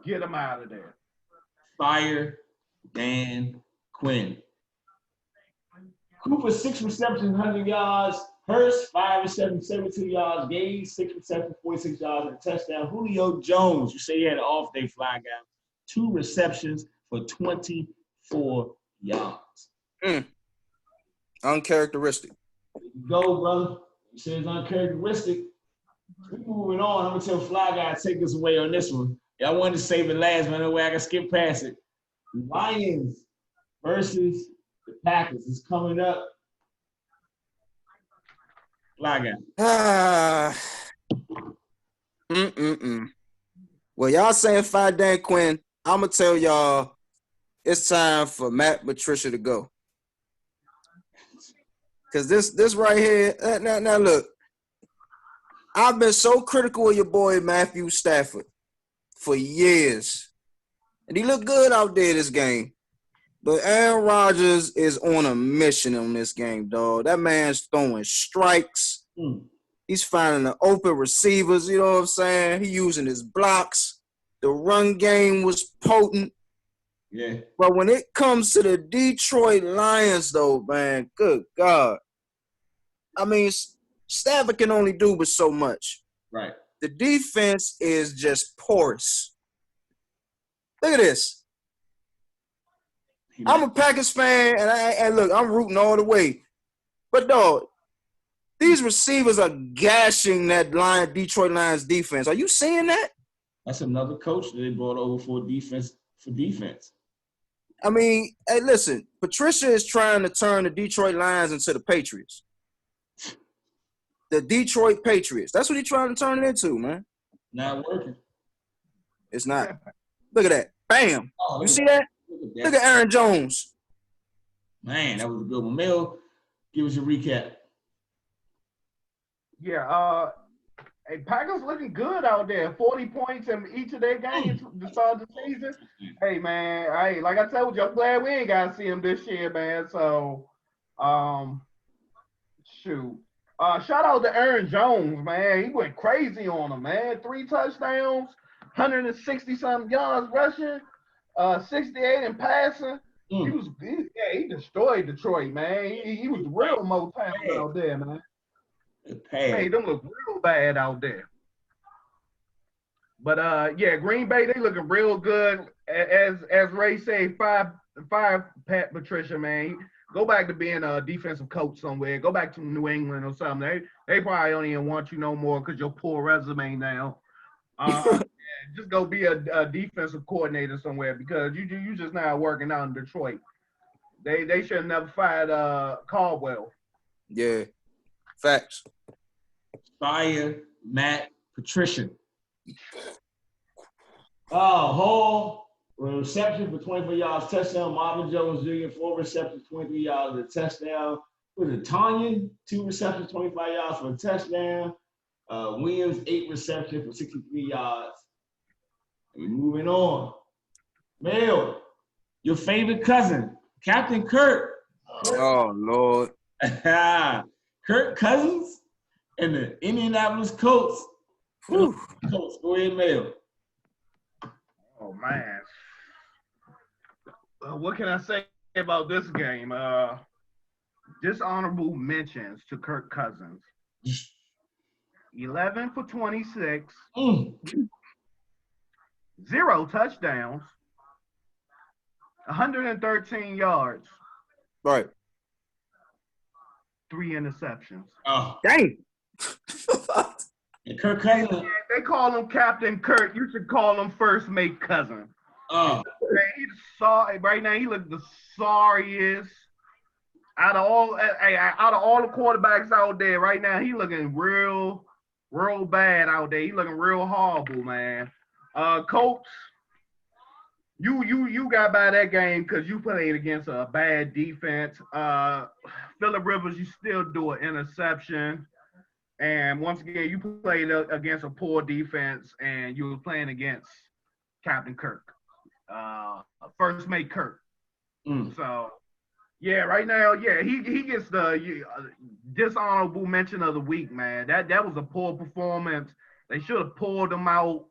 Get them out of there. Fire Dan Quinn. Cooper 6 receptions, 100 yards. Hurst 5 receptions, 72 yards. Gage 6 receptions, 46 yards and a touchdown. Julio Jones, you say he had an off day, fly guy. 2 receptions for 24 yards. Uncharacteristic. Go, brother. You say it's uncharacteristic. We're moving on. I'm gonna tell Fly Guy to take us away on this one. Yeah, I wanted to save it last, but no way I can skip past it. Lions versus the Packers is coming up. Fly Guy. Well, y'all saying fire Dan Quinn. I'm gonna tell y'all it's time for Matt Patricia to go. Cause this right here, now look, I've been so critical of your boy Matthew Stafford for years. And he looked good out there this game. But Aaron Rodgers is on a mission on this game, dog. That man's throwing strikes. He's finding the open receivers, you know what I'm saying? He using his blocks. The run game was potent. Yeah. But when it comes to the Detroit Lions, though, man, good God. I mean, Stafford can only do but so much. Right. The defense is just porous. Look at this. I'm a Packers fan, and look, I'm rooting all the way. But, dog, these receivers are gashing that Detroit Lions defense. Are you seeing that? That's another coach that they brought over for defense. I mean, hey, listen, Patricia is trying to turn the Detroit Lions into the Patriots. The Detroit Patriots. That's what he's trying to turn it into, man. Not working. It's not. Look at that. Bam. Oh, you see that? Look at Aaron Jones. Man, that was a good one. Mel, give us your recap. Yeah, hey, Packers looking good out there. 40 points in each of their games to start the season. Hey, man, like I told you, I'm glad we ain't got to see him this year, man. So, shoot. Shout out to Aaron Jones, man. He went crazy on him, man. 3 touchdowns, 160-something yards rushing, 68 in passing. He destroyed Detroit, man. He was real more talented out there, man. Hey, them look real bad out there. But yeah, Green Bay, they looking real good. As Ray said, fire Pat Patricia, man. Go back to being a defensive coach somewhere. Go back to New England or something. They probably don't even want you no more because your poor resume now. Just go be a defensive coordinator somewhere because you just not working out in Detroit. They should have never fired Caldwell. Yeah, facts. Fire Matt Patricia. Hall, reception for 24 yards, touchdown. Marvin Jones Jr., 4 receptions, 23 yards, a touchdown. Was it Tanyan? 2 receptions, 25 yards for a touchdown. Williams, 8 receptions for 63 yards. We're moving on. Mel, your favorite cousin, Captain Kirk. Oh, Lord. Kirk Cousins and the Indianapolis Colts. Colts, go ahead, Mel. Oh, man. What can I say about this game? Dishonorable mentions to Kirk Cousins. 11 for 26. 0 touchdowns. 113 yards. Right. 3 interceptions. Oh. Dang. And Kirk Cousins. They call him Captain Kirk. You should call him First Mate Cousin. Oh. Right now, he looks the sorriest. Out of all the quarterbacks out there right now, he looking real bad out there. He looking real horrible, man. Colts, you got by that game because you played against a bad defense. Phillip Rivers, you still do an interception. And once again, you played against a poor defense, and you were playing against Captain Kirk, First Mate Kirk. So, yeah, right now, yeah, he gets the dishonorable mention of the week, man. That was a poor performance. They should have pulled him out.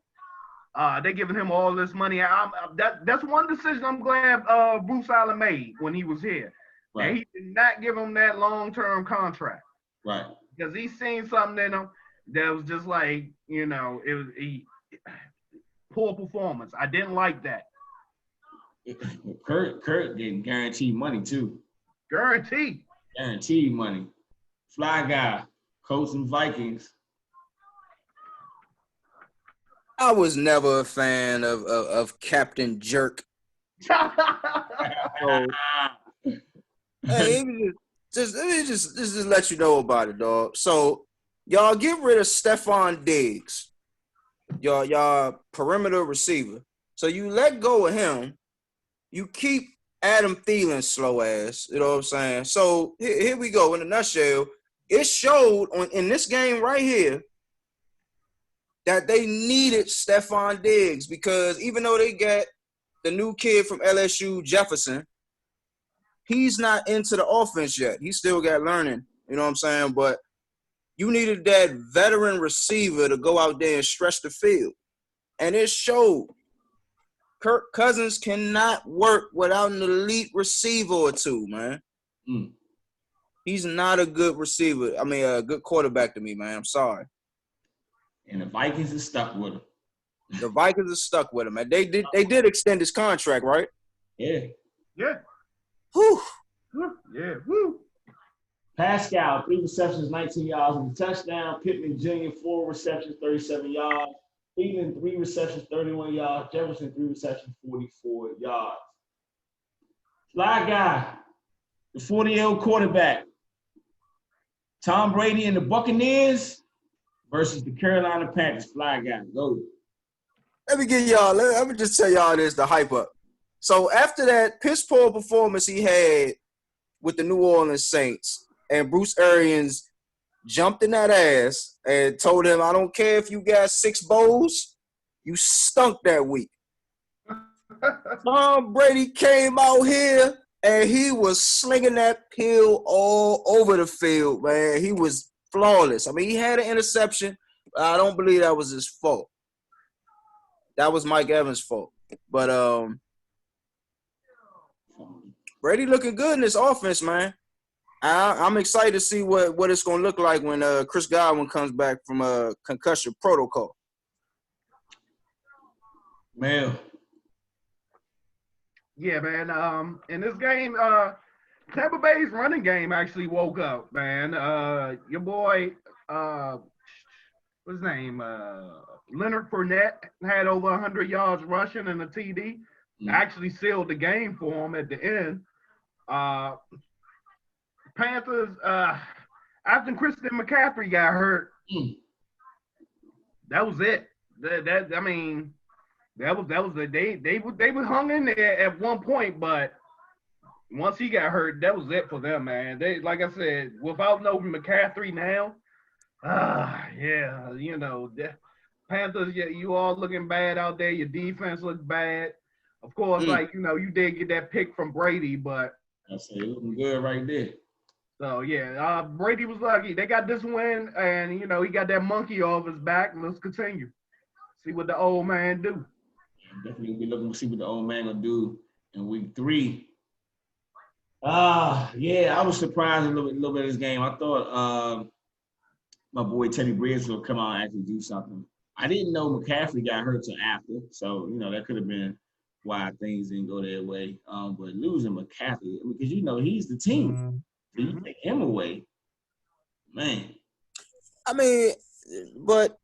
They giving him all this money. That's one decision I'm glad Bruce Allen made when he was here. Right. And he did not give him that long-term contract. Right. Because he seen something in him that was just like, it was poor performance. I didn't like that. Kurt getting guaranteed money too. Guaranteed money. Fly guy, Colts and Vikings. I was never a fan of Captain Jerk. Hey, just let you know about it, dog. So y'all get rid of Stephon Diggs, y'all perimeter receiver. So you let go of him. You keep Adam Thielen's slow ass. You know what I'm saying? So here we go. In a nutshell, it showed in this game right here that they needed Stephon Diggs because even though they got the new kid from LSU, Jefferson, he's not into the offense yet. He still got learning, you know what I'm saying? But you needed that veteran receiver to go out there and stretch the field. And it showed. Kirk Cousins cannot work without an elite receiver or two, man. Mm. He's not a good receiver. I mean, a good quarterback to me, man. I'm sorry. And the Vikings are stuck with him. The Vikings are stuck with him, man. They did extend his contract, right? Yeah. Yeah. Whew. Yeah. Woo. Pascal, 3 receptions, 19 yards and a touchdown. Pittman Jr., 4 receptions, 37 yards. Thielen, 3 receptions, 31 yards. Jefferson, 3 receptions, 44 yards. Fly guy, the 40-year-old quarterback. Tom Brady and the Buccaneers versus the Carolina Panthers. Fly guy, go. Let me just tell y'all this, the hype up. So after that piss poor performance he had with the New Orleans Saints, and Bruce Arians jumped in that ass and told him, I don't care if you got 6 bowls, you stunk that week. Tom Brady came out here and he was slinging that pill all over the field, man. He was flawless. I mean, he had an interception. But I don't believe that was his fault. That was Mike Evans' fault. But Brady looking good in this offense, man. I'm excited to see what it's going to look like when Chris Godwin comes back from a concussion protocol. Man. Yeah, man. In this game, Tampa Bay's running game actually woke up, man. Your boy, what's his name? Leonard Fournette had over 100 yards rushing and a TD. Actually sealed the game for him at the end. Panthers, after Christian McCaffrey got hurt, that was it. That was they were hung in there at one point, but once he got hurt, that was it for them, man. They, like I said, without no McCaffrey now, yeah, you know, the Panthers, yeah, you all looking bad out there. Your defense looks bad. Of course, like, you know, you did get that pick from Brady, but I say looking good right there. So yeah, Brady was lucky. They got this win, and you know he got that monkey off his back. Let's continue. See what the old man do. Definitely be looking to see what the old man gonna do in week 3. Yeah, I was surprised a little bit of this game. I thought my boy Teddy Bridgewater would come out and actually do something. I didn't know McCaffrey got hurt till after, so you know that could have been why things didn't go their way. But losing McCaffrey, because you know he's the team. So you take him away, man. I mean, but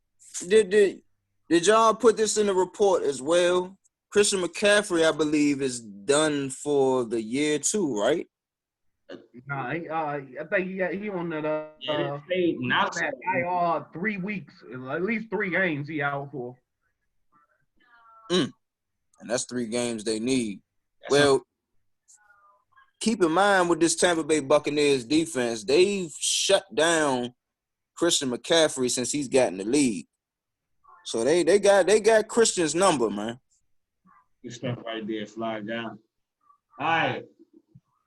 did y'all put this in the report as well? Christian McCaffrey, I believe, is done for the year too, right? Nah, I think he on that that IR 3 weeks, at least 3 games he out for. And that's 3 games they need. Well, keep in mind with this Tampa Bay Buccaneers defense, they've shut down Christian McCaffrey since he's gotten the league. So they got Christian's number, man. Good stuff right there, fly down. All right.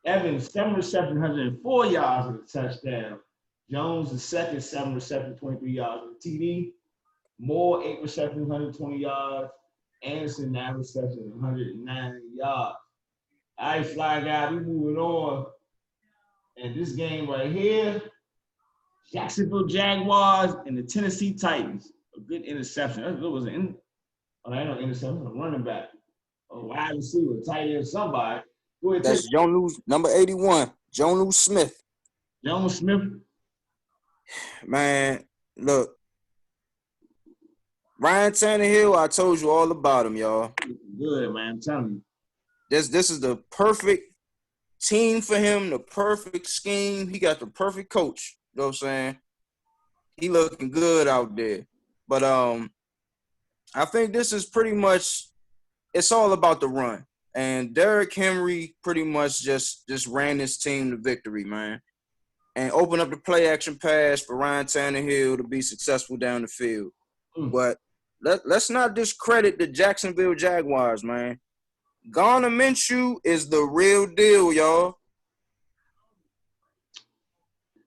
Evans, 7 receptions, 104 yards and a touchdown. Jones, the second, 7 receptions, 23 yards and a TD. Moore, 8 receptions, 120 yards. Anderson, 9 receptions, 109 yards. All right, fly guy, we moving on. And this game right here, Jacksonville Jaguars and the Tennessee Titans. A good interception. That was an interception, a running back. A wide receiver, tight end, somebody. Go ahead, that's Jonnu, number 81, Jonnu Smith. Jonnu Smith. Man, look. Ryan Tannehill, I told you all about him, y'all. Good, man. I'm telling you. This is the perfect team for him, the perfect scheme. He got the perfect coach. You know what I'm saying? He looking good out there. But I think this is pretty much it's all about the run. And Derrick Henry pretty much just ran his team to victory, man. And opened up the play action pass for Ryan Tannehill to be successful down the field. But let's not discredit the Jacksonville Jaguars, man. Gardner Minshew is the real deal, y'all.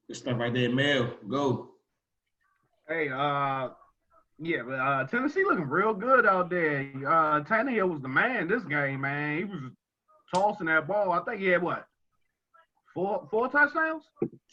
Good stuff right there, Mel. Go. Hey, yeah, but Tennessee looking real good out there. Tannehill was the man this game, man. He was tossing that ball. I think he had what? Four touchdowns?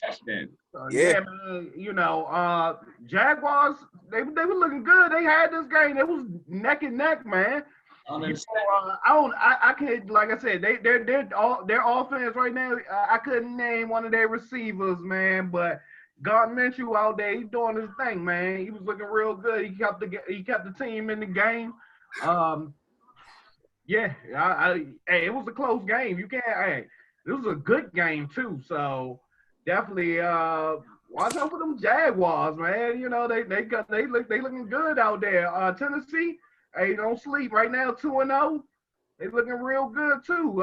Touchdown. Yeah. Man, you know, Jaguars, they were looking good. They had this game. It was neck and neck, man. I can't, like I said, their offense right now. I couldn't name one of their receivers, man. But Gardner Minshew out there, he's doing his thing, man. He was looking real good. He kept the team in the game. Yeah, hey, it was a close game. You can't. Hey, it was a good game too. So definitely watch out for them Jaguars, man. You know they looking good out there. Tennessee. Hey, don't sleep right now. 2-0. They looking real good too.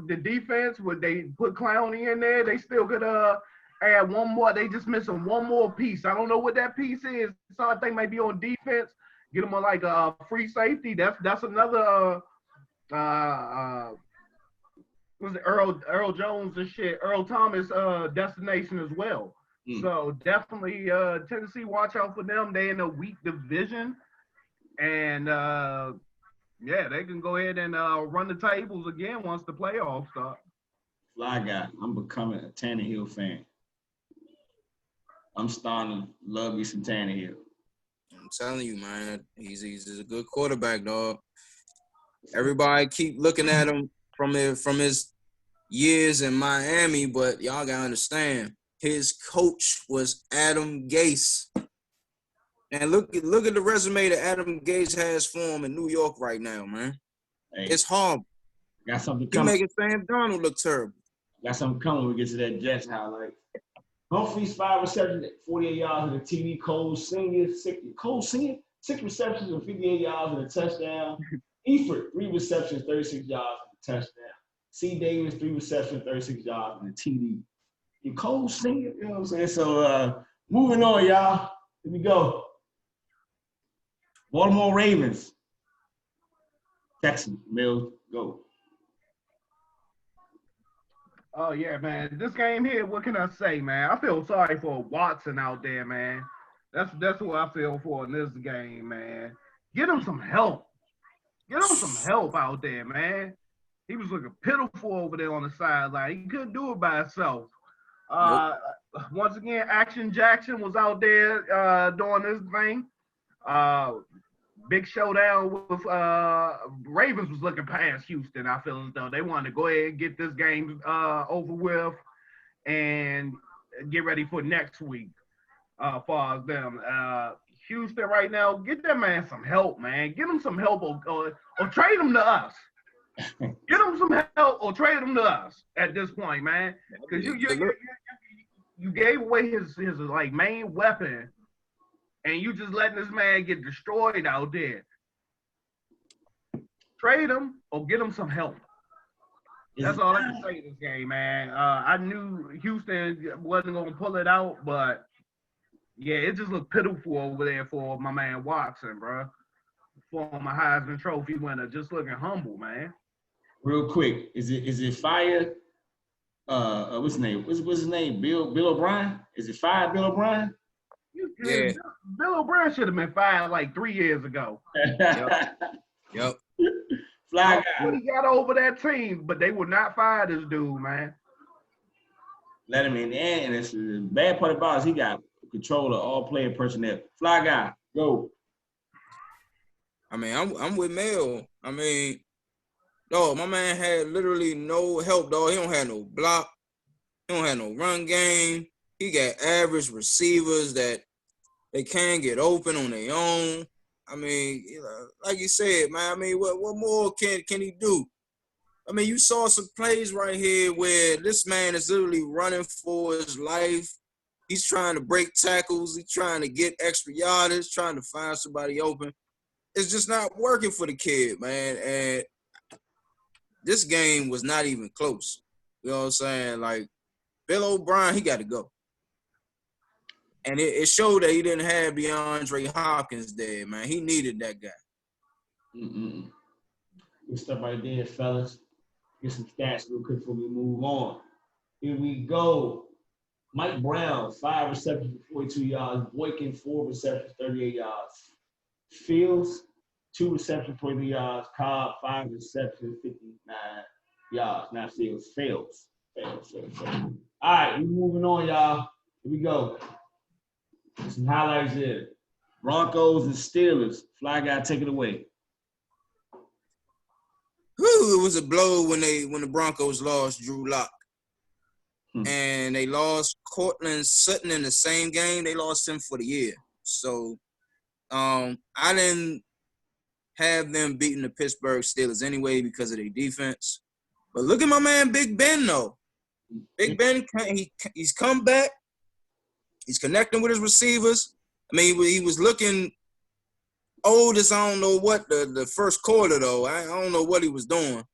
The defense, they put Clowney in there. They still could add one more. They just missing one more piece. I don't know what that piece is. So I think might be on defense. Get them like a free safety. That's another. Was it Earl Jones and shit? Earl Thomas destination as well. So definitely Tennessee. Watch out for them. They in a weak division. And, yeah, they can go ahead and run the tables again once the playoffs start. Fly guy, I'm becoming a Tannehill fan. I'm starting to love me some Tannehill. I'm telling you, man, he's a good quarterback, dog. Everybody keep looking at him from his years in Miami, but y'all gotta understand, his coach was Adam Gase. And look at the resume that Adam Gase has for him in New York right now, man. Hey, it's horrible. Got something coming. You making Sam Darnold look terrible. Got something coming when we get to that Jets highlight. Humphreys 5 receptions, 48 yards and a TD. Cole Senior 6 receptions and 58 yards and a touchdown. Eifert 3 receptions, 36 yards and a touchdown. C. Davis 3 receptions, 36 yards and a TD. And Cole Senior, you know what I'm saying? So moving on, y'all. Here we go. Baltimore Ravens. Texans, Mills, go. Oh, yeah, man. This game here, what can I say, man? I feel sorry for Watson out there, man. That's who I feel for in this game, man. Get him some help. Get him some help out there, man. He was looking pitiful over there on the sideline. He couldn't do it by himself. Once again, Action Jackson was out there doing this thing. Big showdown with Ravens was looking past Houston. I feel as though they wanted to go ahead and get this game over with and get ready for next week. Far as them, Houston right now, get that man some help, man. Get him some help or trade him to us. Get him some help or trade him to us at this point, man. Because you gave away his like main weapon. And you just letting this man get destroyed out there. Trade him or get him some help. That's all I can say this game, man. I knew Houston wasn't going to pull it out, but, yeah, it just looked pitiful over there for my man Watson, bro. Former Heisman Trophy winner, just looking humble, man. Real quick, is it fire? What's his name? What's his name? Bill O'Brien? Is it fire Bill O'Brien? Yeah. Bill O'Brien should have been fired like 3 years ago. Yep. Fly guy. He got over that team, but they would not fire this dude, man. Let him in there, and it's the bad part about it is he got control of all player personnel. Fly guy, go. I mean, I'm with Mel. I mean, dog, my man had literally no help, dog. He don't have no block. He don't have no run game. He got average receivers that they can't get open on their own. I mean, you know, like you said, man, I mean, what more can he do? I mean, you saw some plays right here where this man is literally running for his life. He's trying to break tackles. He's trying to get extra yardage, trying to find somebody open. It's just not working for the kid, man. And this game was not even close. You know what I'm saying? Like, Bill O'Brien, he got to go. And it showed that he didn't have DeAndre Hopkins there, man. He needed that guy. Good stuff right there, fellas. Get some stats real quick before we move on. Here we go. Mike Brown, 5 receptions for 42 yards. Boykin, 4 receptions, 38 yards. Fields, 2 receptions, 43 yards. Cobb, 5 receptions, 59 yards. Not Fields, fails. All right, we moving on, y'all. Here we go. Some highlights here. Broncos and Steelers. Fly Guy, take it away. Whew, it was a blow when the Broncos lost Drew Lock. And they lost Cortland Sutton in the same game. They lost him for the year. So I didn't have them beating the Pittsburgh Steelers anyway because of their defense. But look at my man Big Ben, though. Big Ben, he's come back. He's connecting with his receivers. I mean, he was looking old as I don't know what the first quarter, though. I don't know what he was doing.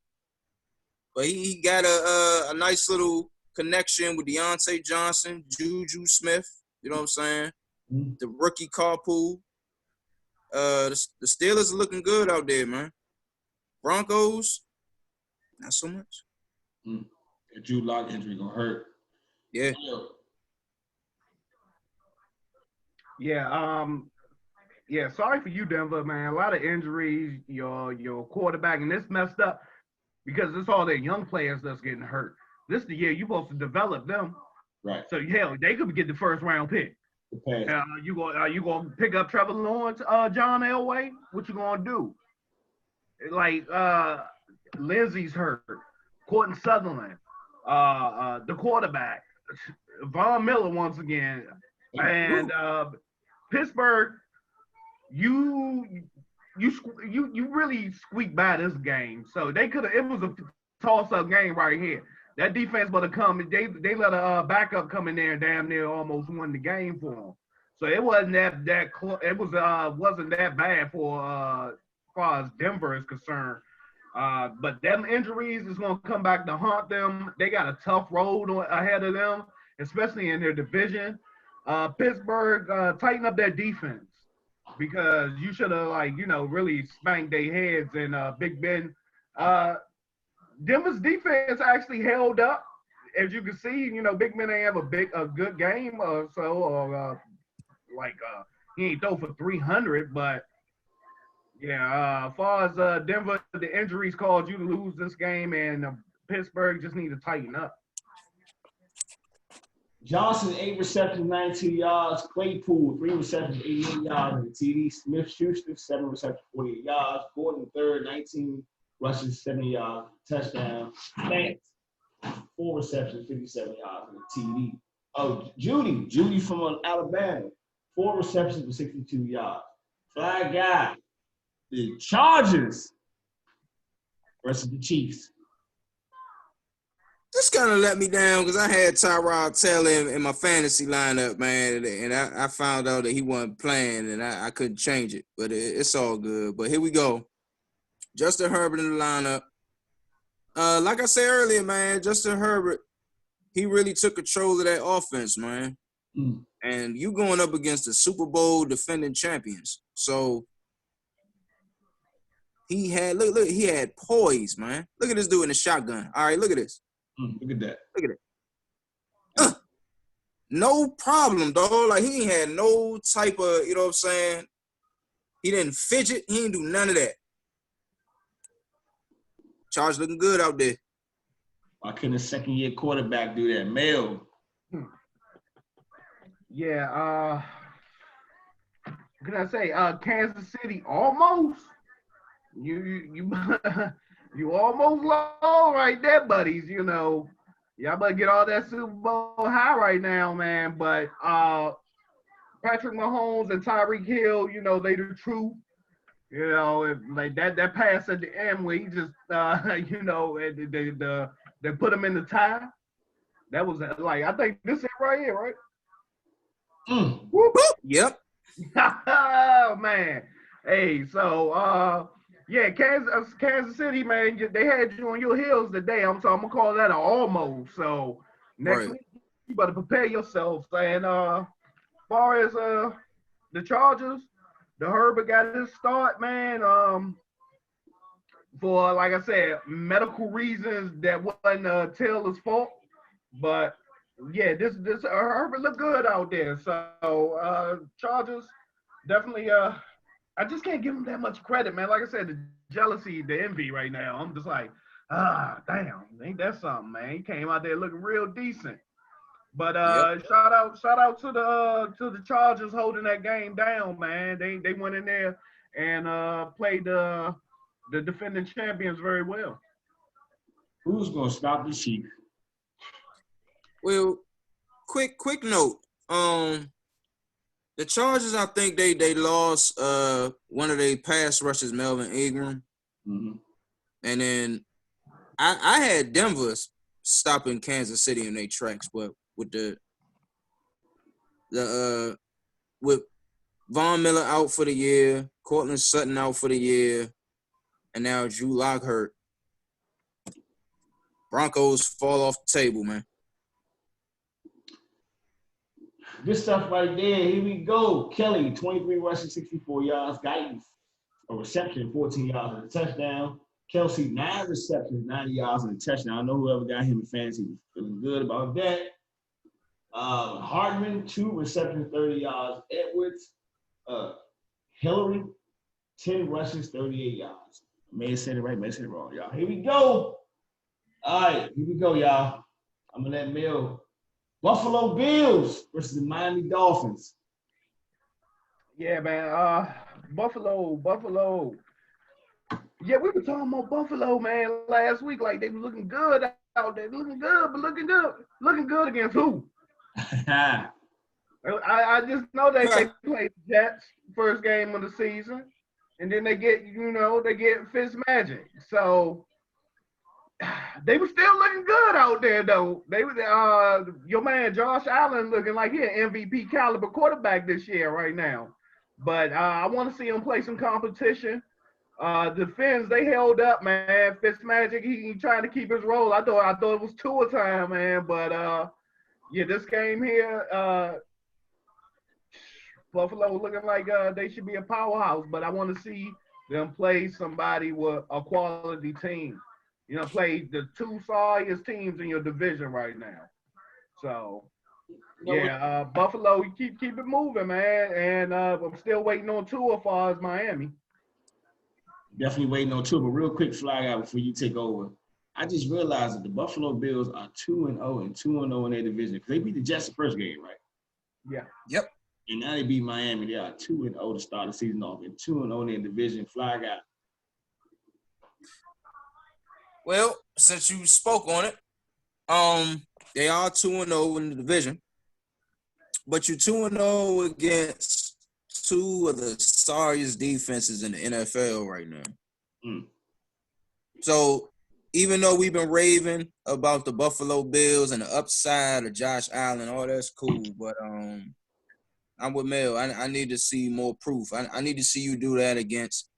But he got a nice little connection with Deontay Johnson, Juju Smith, you know what I'm saying? The rookie Carpool. The Steelers are looking good out there, man. Broncos, not so much. The Drew Lock injury gonna hurt. Yeah. Yeah, sorry for you, Denver, man. A lot of injuries, your quarterback, and this messed up because it's all their young players that's getting hurt. This is the year you're supposed to develop them. Right. So, hell, they could get the first round pick. You gonna pick up Trevor Lawrence, John Elway? What you gonna do? Like Lindsey's hurt, Cortland Sutherland, the quarterback, Von Miller once again, and Pittsburgh. You really squeaked by this game, so they could have. It was a toss-up game right here. That defense would have come. They let a backup come in there and damn near almost won the game for them. So it wasn't that close. It wasn't that bad for as far as Denver is concerned. But them injuries is gonna come back to haunt them. They got a tough road ahead of them, especially in their division. Pittsburgh, tighten up their defense because you should have really spanked their heads. And Big Ben, Denver's defense actually held up. As you can see, Big Ben ain't have a good game or so, or he ain't throw for 300, but yeah, as far as Denver, the injuries caused you to lose this game, and Pittsburgh just need to tighten up. Johnson, 8 receptions, 92 yards. Claypool, 3 receptions, 88 yards and a TD. Smith-Schuster, 7 receptions, 48 yards. Gordon, third, 19 rushes, 70 yards, touchdown. Lance, 4 receptions, 57 yards and a TD. Oh, Judy from Alabama, 4 receptions for 62 yards. Fly Guy, the Chargers versus the Chiefs. This kind of let me down because I had Tyrod Taylor in my fantasy lineup, man, and I found out that he wasn't playing, and I couldn't change it. But it's all good. But here we go. Justin Herbert in the lineup. Like I said earlier, man, Justin Herbert, he really took control of that offense, man. And you going up against the Super Bowl defending champions. So he had he had poise, man. Look at this dude in the shotgun. All right, look at this. Look at that. Look at it. No problem, dog. Like, he ain't had no type of, you know what I'm saying? He didn't fidget. He didn't do none of that. Charge looking good out there. Why couldn't a second-year quarterback do that? Mel. Yeah, what can I say? Kansas City almost. You almost low right there, buddies. Y'all better get all that Super Bowl high right now, man. But Patrick Mahomes and Tyreek Hill, they the truth. Like that pass at the end where he just, they put him in the tie. That was I think this is right here, right? Whoop, whoop. Yep. Oh man. Hey, so yeah, Kansas City, man, they had you on your heels today. I'm gonna call that an almost. So next week, you better prepare yourself. And far as the Chargers, the Herbert got his start, man. For like I said, medical reasons that wasn't Taylor's fault, but yeah, this Herbert looked good out there. So Chargers definitely. I just can't give him that much credit, man. Like I said, the jealousy, the envy right now. I'm just like, damn, ain't that something, man? He came out there looking real decent. But Yep. shout out to the Chargers holding that game down, man. They went in there and played the defending champions very well. Who's gonna stop the Chiefs? Well, quick note. The Chargers, I think they lost one of their pass rushers, Melvin Ingram, Mm-hmm. and then I had Denver stopping Kansas City in their tracks, but with with Von Miller out for the year, Cortland Sutton out for the year, and now Drew Lock hurt. Broncos fall off the table, man. This stuff right there. Here we go. Kelly, 23 rushing, 64 yards. Guyton, a reception, 14 yards and a touchdown. Kelsey, 9 receptions, 90 yards and a touchdown. I know whoever got him in fantasy was feeling good about that. Hardman, 2 receptions, 30 yards. Edwards, Hillary, 10 rushes, 38 yards. May have said it right, may have said it wrong, y'all. Here we go. All right, here we go, y'all. I'm going to let Mel. Buffalo Bills versus the Miami Dolphins. Yeah, man. Buffalo. Yeah, we were talking about Buffalo, man, last week. Like they were looking good out there, looking good against who? I just know they played the Jets first game of the season, and then they get Fitzmagic. So they were still looking good out there, though. They were your man Josh Allen looking like he an MVP caliber quarterback this year right now. But I want to see him play some competition. The Finns, they held up, man. Fitzmagic, he trying to keep his role. I thought it was Tua time, man. But yeah, this game here, Buffalo looking like they should be a powerhouse. But I want to see them play somebody with a quality team. You know, play the 2 sorriest teams in your division right now. So, yeah, Buffalo, you keep it moving, man. And I'm still waiting on Tua as far as Miami. Definitely waiting on Tua, but real quick flag out before you take over. I just realized that the Buffalo Bills are 2-0 and 2-0 in their division because they beat the Jets the first game, right? Yeah. Yep. And now they beat Miami. They are 2-0 to start the season off and 2-0 in their division. Flag out. Well, since you spoke on it, they are 2-0 in the division, but you're 2-0 against 2 of the sorriest defenses in the NFL right now. So even though we've been raving about the Buffalo Bills and the upside of Josh Allen, all that's cool, but I'm with Mel. I need to see more proof. I need to see you do that against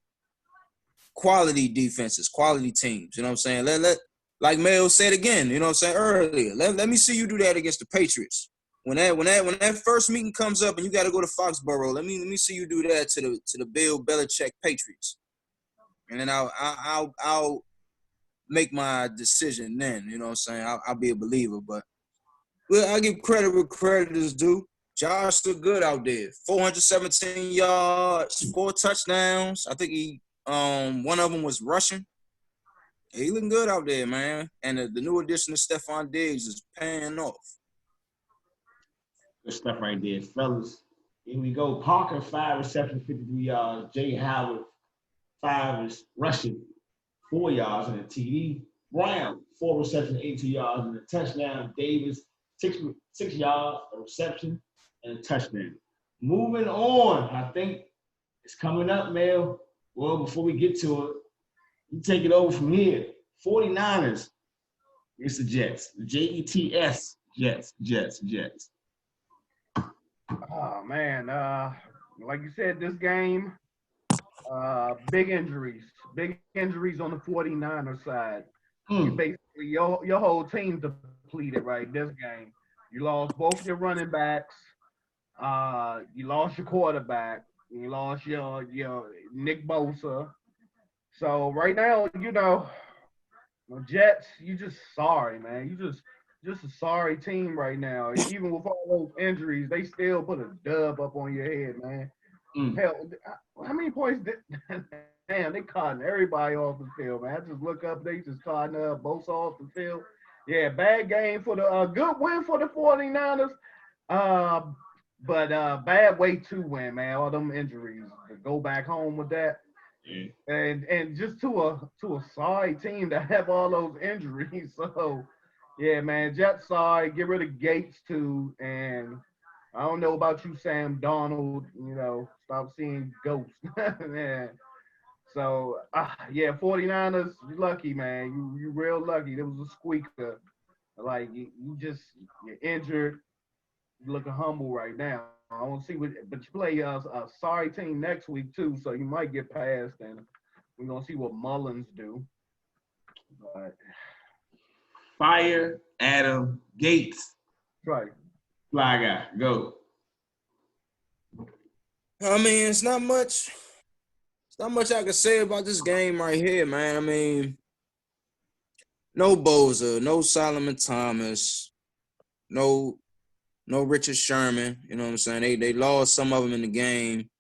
quality defenses, quality teams. You know what I'm saying? Like Mel said again, you know what I'm saying, earlier. Let me see you do that against the Patriots. When that first meeting comes up and you got to go to Foxborough, let me see you do that to the Bill Belichick Patriots. And then I'll make my decision then, you know what I'm saying? I'll be a believer, but I give credit where credit is due. Josh looked good out there. 417 yards, 4 touchdowns. I think one of them was rushing. He looking good out there, man. And the new addition of Stephon Diggs is paying off. Good stuff right there, fellas. Here we go. Parker, 5 receptions, 53 yards. Jay Howard, 5 rushing, 4 yards and a TD. Brown, 4 receptions, 82 yards and a touchdown. Davis, 6 yards, a reception, and a touchdown. Moving on, I think it's coming up, Mel. Well, before we get to it, you take it over from here. 49ers. It's the Jets. The Jets. Jets. Oh, man. Like you said, this game, big injuries. Big injuries on the 49ers side. You basically, your whole team depleted, right, this game. You lost both your running backs. You lost your quarterback. You lost your Nick Bosa. So right now, the Jets, you just sorry, man. You just a sorry team right now. Even with all those injuries, they still put a dub up on your head, man. Mm. Hell, how many points did damn, they cutting everybody off the field, man. I just look up, they just cutting Bosa off the field. Yeah, bad game for the good win for the 49ers. Uh, but bad way to win, man. All them injuries. To go back home with that. Yeah. And just to a sorry team to have all those injuries. So yeah, man, Jets sorry. Get rid of Gates too. And I don't know about you, Sam Donald. Stop seeing ghosts. Man. So yeah, 49ers, you lucky, man. You real lucky. There was a squeaker. Like you're injured. You're looking humble right now. I want to see but you play a sorry team next week too, so you might get past, and we're gonna see what Mullins do. But Fire Adam Gates. right. Fly guy. Go. I mean, it's not much I can say about this game right here, man. I mean, no Boza, no Solomon Thomas, no Richard Sherman. You know what I'm saying? They lost some of them in the game.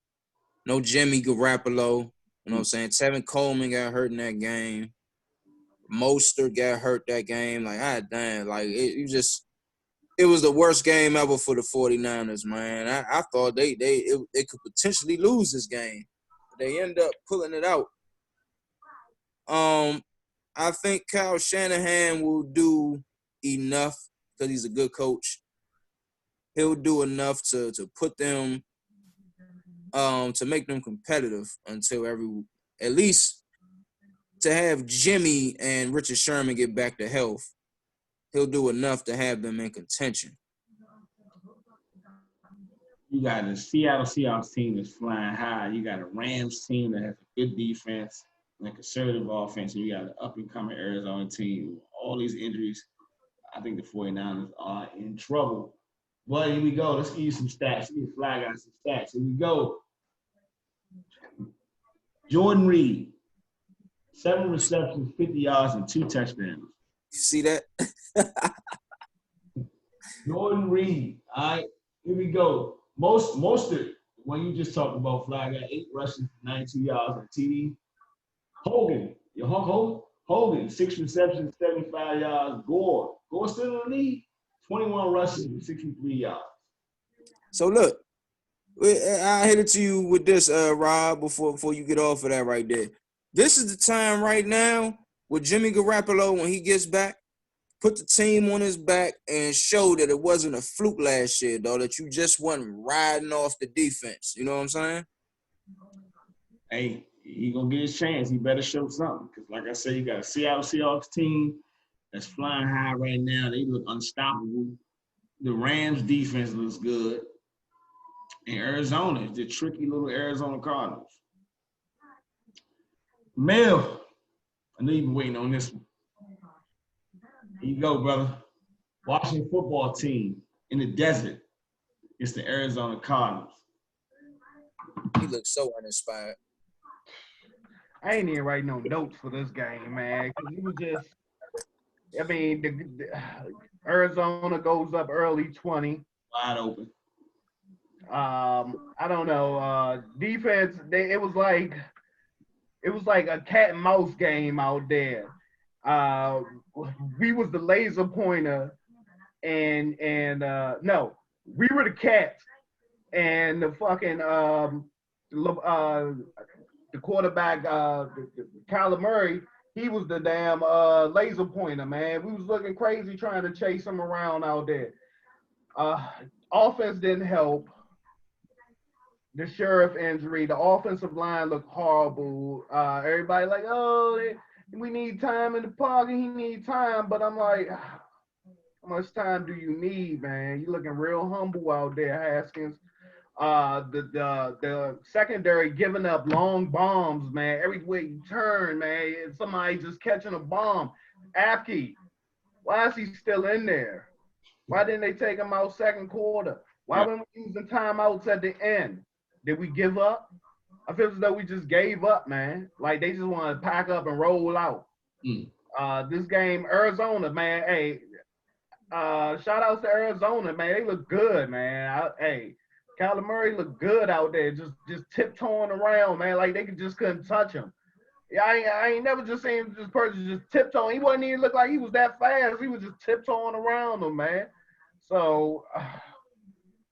No Jimmy Garoppolo. You know what I'm saying? Tevin Coleman got hurt in that game. Mostert got hurt that game. Like, damn. Like, it was the worst game ever for the 49ers, man. I thought they could potentially lose this game. They end up pulling it out. I think Kyle Shanahan will do enough because he's a good coach. He'll do enough to put them to make them competitive until at least to have Jimmy and Richard Sherman get back to health. He'll do enough to have them in contention. You got a Seattle Seahawks team that's flying high. You got a Rams team that has a good defense and a conservative offense. And you got an up-and-coming Arizona team. All these injuries, I think the 49ers are in trouble. But here we go. Let's give you some stats. Give Fly Guy some stats. Here we go. Jordan Reed, 7 receptions, 50 yards, and 2 touchdowns. You see that? Jordan Reed. All right, here we go. Most of when you just talked about Fly Guy, 8 rushes, 92 yards on TD. Hogan, your Hulk Hogan, 6 receptions, 75 yards. Gore still in the lead, 21 rushes, 63 yards. So look, I'll hit it to you with this, Rob, before you get off of that right there. This is the time right now with Jimmy Garoppolo when he gets back, put the team on his back and show that it wasn't a fluke last year, though, that you just wasn't riding off the defense. You know what I'm saying? Hey, he going to get his chance. He better show something. Because like I said, you got a Seattle Seahawks team that's flying high right now. They look unstoppable. The Rams defense looks good. And Arizona, the tricky little Arizona Cardinals. Mel, I know you've been waiting on this one. Here you go, brother. Washington football team in the desert. It's the Arizona Cardinals. He looks so uninspired. I ain't even writing no notes for this game, man. Cause it was just, I mean, the Arizona goes up early 20. Wide open. I don't know. Defense, it was like a cat and mouse game out there. We was the laser pointer, and no, we were the cats, and the fucking the quarterback, Kyler Murray, he was the damn laser pointer, man. We was looking crazy trying to chase him around out there. Offense didn't help. The Sheriff injury, the offensive line looked horrible. Everybody like, oh, we need time in the pocket. He need time, but I'm like, how much time do you need, man? You looking real humble out there, Haskins. The secondary giving up long bombs, man. Everywhere you turn, man, somebody just catching a bomb. Apke, why is he still in there? Why didn't they take him out second quarter? Why weren't we using timeouts at the end? Did we give up? I feel as though we just gave up, man. Like they just want to pack up and roll out. This game, Arizona, man. Hey, shout out to Arizona, man. They look good, man. Hey, Kyler Murray looked good out there, just tiptoeing around, man. Like they just couldn't touch him. Yeah, I ain't never just seen this person just tiptoeing. He wasn't even look like he was that fast. He was just tiptoeing around them, man. So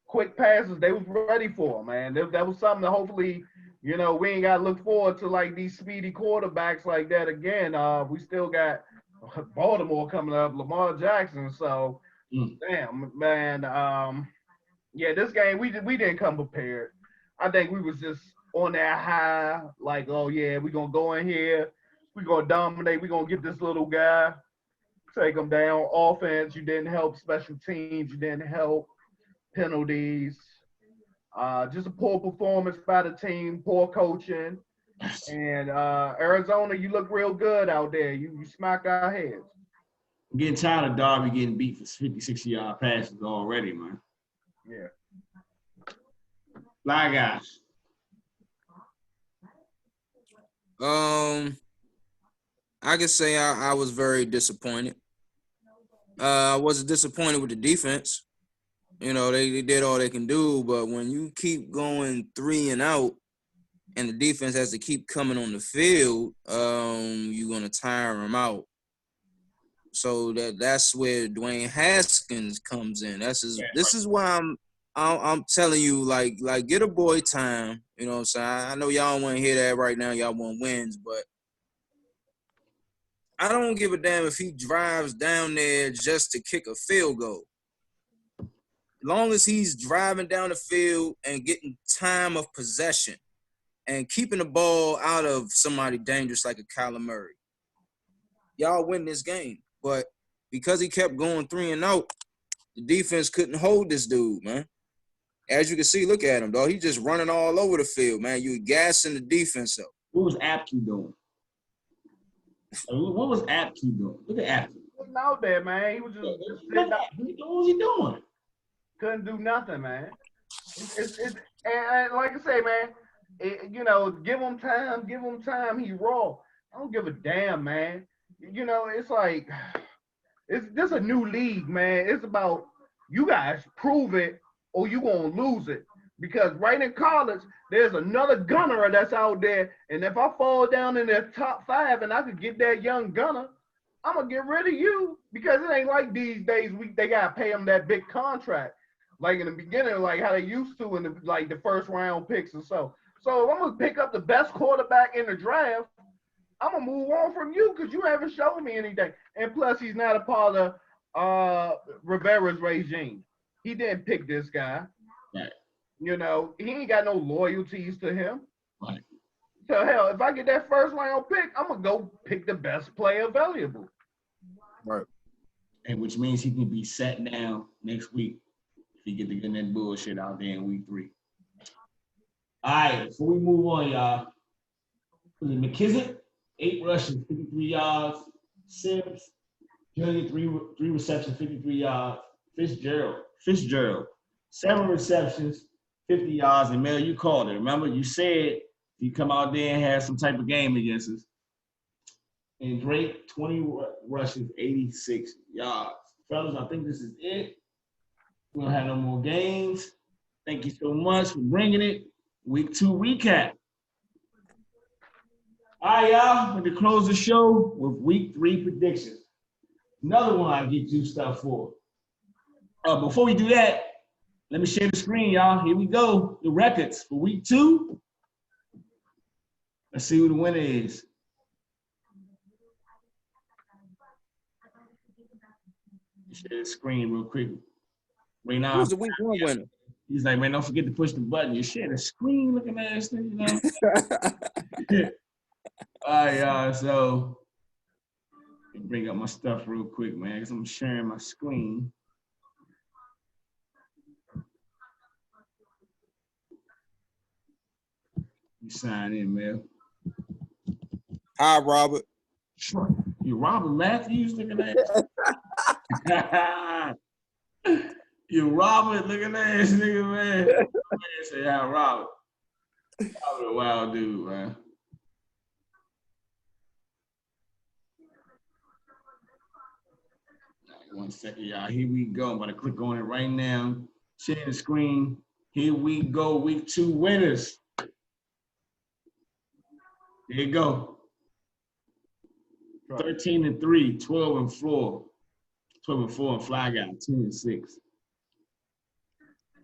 quick passes, they was ready for him, man. That was something that hopefully, you know, we ain't got to look forward to like these speedy quarterbacks like that again. We still got Baltimore coming up, Lamar Jackson. So, damn, man. Yeah, this game, we didn't come prepared. I think we was just on that high, like, oh, yeah, we're going to go in here. We're going to dominate. We're going to get this little guy, take him down. Offense, you didn't help. Special teams, you didn't help. Penalties. Just a poor performance by the team, poor coaching. And Arizona, you look real good out there. You smack our heads. I'm getting tired of Darby getting beat for 50, 60-yard passes already, man. Yeah. Fly guys. I can say I was very disappointed. I wasn't disappointed with the defense. You know, they did all they can do, but when you keep going 3 and out and the defense has to keep coming on the field, you're gonna tire them out. So that's where Dwayne Haskins comes in. This is why I'm telling you, like get a boy time. You know what I'm saying? I know y'all don't want to hear that right now. Y'all want wins, but I don't give a damn if he drives down there just to kick a field goal. As long as he's driving down the field and getting time of possession and keeping the ball out of somebody dangerous like a Kyler Murray, y'all win this game. But because he kept going 3 and out, the defense couldn't hold this dude, man. As you can see, look at him, dog. He's just running all over the field, man. You gassing the defense up. What was Apke doing? What was Apke doing? Look at Apke. He wasn't out there, man. He was just sitting out. What was he doing? Couldn't do nothing, man. And like I say, man, you know, give him time. He raw. I don't give a damn, man. You know, it's like this a new league, man. It's about you guys prove it or you gonna lose it. Because right in college, there's another gunner that's out there, and if I fall down in their top 5 and I could get that young gunner, I'm gonna get rid of you. Because it ain't like these days they gotta pay him that big contract. Like in the beginning, like how they used to in the first round picks and so. So if I'm gonna pick up the best quarterback in the draft, I'm gonna move on from you because you haven't shown me anything. And plus, he's not a part of Rivera's regime. He didn't pick this guy. Right. You know, he ain't got no loyalties to him. Right. So hell, if I get that first round pick, I'm gonna go pick the best player available. Right. And which means he can be sat down next week if he get to get that bullshit out there in week 3. All right, before we move on, y'all. McKissick, 8 rushes, 53 yards. Sims, Junior, 3 receptions, 53 yards. Fitzgerald, 7 receptions, 50 yards. And Mel, you called it. Remember, you said you come out there and have some type of game against us. And Drake, 20 rushes, 86 yards. Fellas, I think this is it. We don't have no more games. Thank you so much for bringing it. Week 2 recap. All right, y'all. We're going to close the show with week 3 predictions. Another one I get you stuff for. Before we do that, let me share the screen, y'all. Here we go. The records for week 2. Let's see who the winner is. Share the screen real quick. Right now, Who's the week 1 winner? He's like, man, don't forget to push the button. You share the screen looking ass thing, you know? All right, y'all. So, let me bring up my stuff real quick, man, because I'm sharing my screen. You sign in, man. Hi, Robert. Sure. You Robert Matthews looking at You Robert, look at that ass nigga, man. Man say how Robert. Robert a wild dude, man. Right, 1 second, y'all. Here we go. I'm about to click on it right now. Share the screen. Here we go. Week 2 winners. There you go. 13-3, 12-4. 12-4 and Fly Guy, 10-6.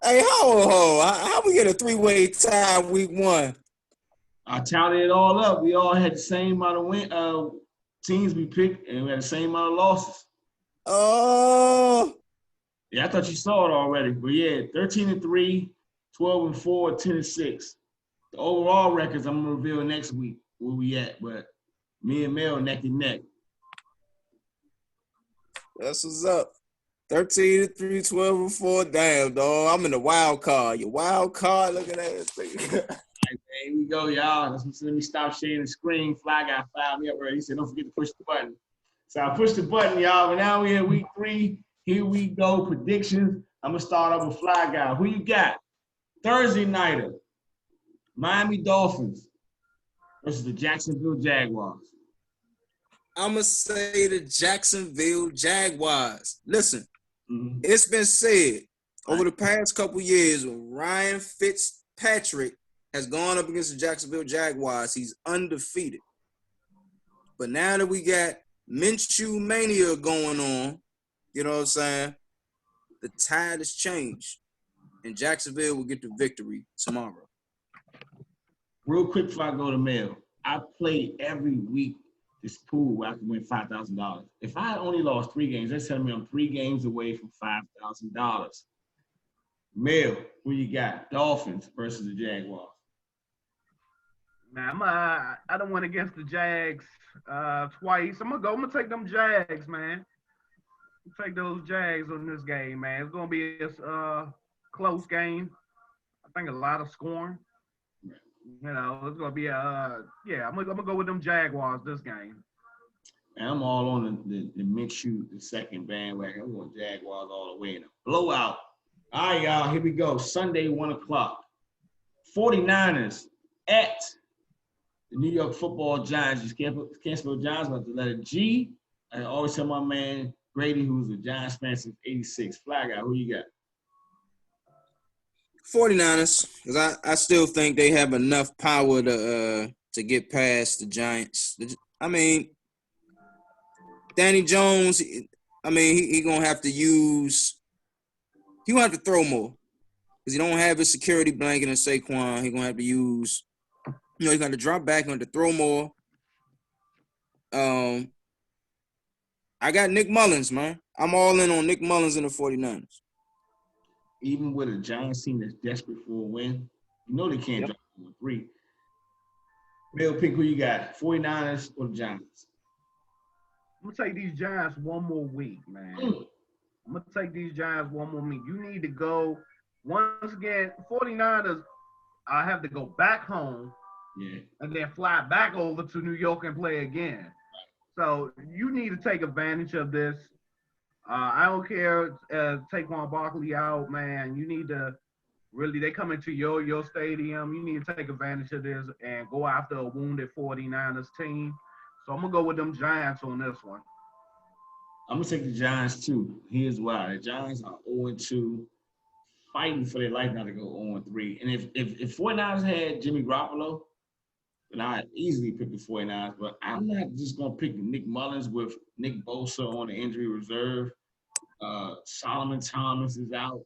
Hey, how we get a 3-way tie week 1? I tallied it all up. We all had the same amount of teams we picked, and we had the same amount of losses. Oh. Yeah, I thought you saw it already. But yeah, 13-3, 12-4, 10-6. The overall records I'm gonna reveal next week where we at. But me and Mel neck and neck. That's what's up. 13-3, 12-4. Damn, dog. I'm in the wild card. Your wild card. Look at that thing. Right, here we go, y'all. Let me stop sharing the screen. Fly Guy fired me up early. He said, don't forget to push the button. So I pushed the button, y'all. But now we're in week 3. Here we go. Predictions. I'm gonna start off with Fly Guy. Who you got? Thursday nighter. Miami Dolphins versus the Jacksonville Jaguars. I'm going to say the Jacksonville Jaguars. Listen, It's been said over the past couple years when Ryan Fitzpatrick has gone up against the Jacksonville Jaguars, he's undefeated. But now that we got Minshew Mania going on, you know what I'm saying, the tide has changed, and Jacksonville will get the victory tomorrow. Real quick before I go to mail, I play every week this pool where I can win $5,000. If I only lost 3 games, that's telling me I'm 3 games away from $5,000. Mail, who you got? Dolphins versus the Jaguars. Man, I don't went against the Jags twice. I'm gonna take them Jags, man. Take those Jags on this game, man. It's gonna be a close game. I think a lot of scoring. You know, it's gonna be I'm gonna go with them Jaguars this game. And I'm all on the Minshew, the second bandwagon. I'm going Jaguars all the way in a blowout. All right, y'all, here we go. Sunday, 1 o'clock. 49ers at the New York Football Giants. You can't spell Giants without the letter G. I always tell my man Grady, who's a Giants fan since '86. Fly Guy, who you got? 49ers, because I still think they have enough power to get past the Giants. I mean, Danny Jones, I mean, he gonna have to use – he gonna have to throw more because he don't have his security blanket in Saquon. He gonna have to use – he's gonna have to drop back, going to throw more. I got Nick Mullins, man. I'm all in on Nick Mullins and the 49ers. Even with a Giants team that's desperate for a win, you know they can't drop 3. Bill, pick who you got, 49ers or the Giants? I'm going to take these Giants one more week, man. I'm going to take these Giants one more week. You need to go, once again, 49ers, I have to go back home and then fly back over to New York and play again. So you need to take advantage of this. I don't care, Saquon Barkley out, man. You need to really, they come into your stadium. You need to take advantage of this and go after a wounded 49ers team. So I'm going to go with them Giants on this one. I'm going to take the Giants, too. Here's why. The Giants are 0-2, fighting for their life not to go 0-3. And if 49ers had Jimmy Garoppolo, then I'd easily pick the 49ers. But I'm not just going to pick Nick Mullins with Nick Bosa on the injury reserve. Solomon Thomas is out.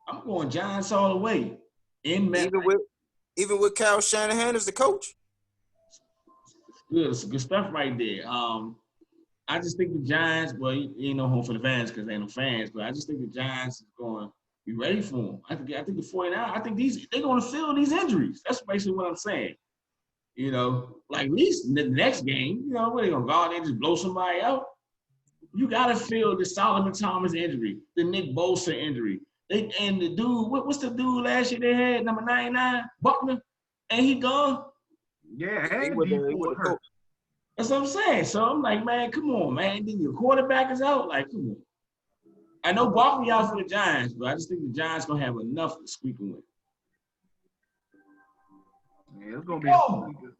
I'm going Giants all the way. Even with Kyle Shanahan as the coach? It's good stuff right there. I just think the Giants, well, you ain't no home for the fans because they ain't no fans, but I just think the Giants is going to be ready for them. I think the 49ers, I think they're going to fill these injuries. That's basically what I'm saying. You know, like at least the next game, you know, what are they going to go out there and just blow somebody out? You got to fill the Solomon Thomas injury, the Nick Bosa injury. And the dude, what's the dude last year they had, number 99, Buckner? And he gone? Yeah, That's what I'm saying. So I'm like, man, come on, man. Then your quarterback is out. Like, come on. I know Barkley out for the Giants, but I just think the Giants gonna have enough to squeak a win. Yeah, it's gonna be a squeaker.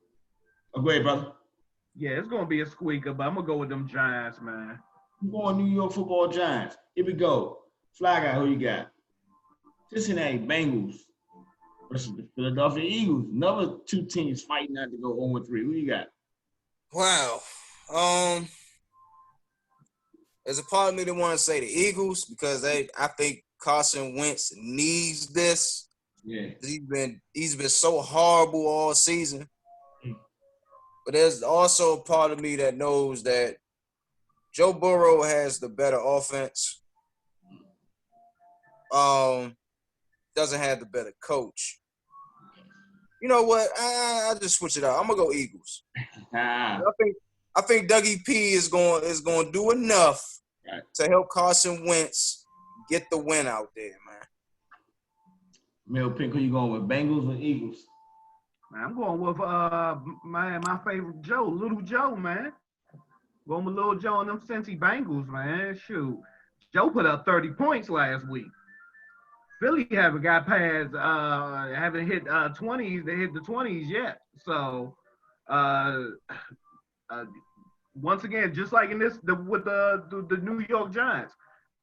Oh, go ahead, brother. Yeah, it's gonna be a squeaker, but I'm gonna go with them Giants, man. I'm going New York Football Giants. Here we go. Fly guy, who you got? Cincinnati Bengals versus the Philadelphia Eagles. Another two teams fighting not to go 0-3. Who you got? Wow. There's a part of me that want to say the Eagles because I think Carson Wentz needs this. Yeah. He's been so horrible all season. But there's also a part of me that knows that Joe Burrow has the better offense. Doesn't have the better coach. You know what? I'll just switch it out. I'm gonna go Eagles. I think Dougie P is going to do enough to help Carson Wentz get the win out there, man. Mel Pink, who you going with? Bengals or Eagles? Man, I'm going with my favorite Joe, Little Joe, man. Going with Little Joe and them Cincy Bengals, man. Shoot, Joe put up 30 points last week. Philly haven't got past, haven't hit 20s. They hit the 20s yet. So, once again, just like in this with the New York Giants,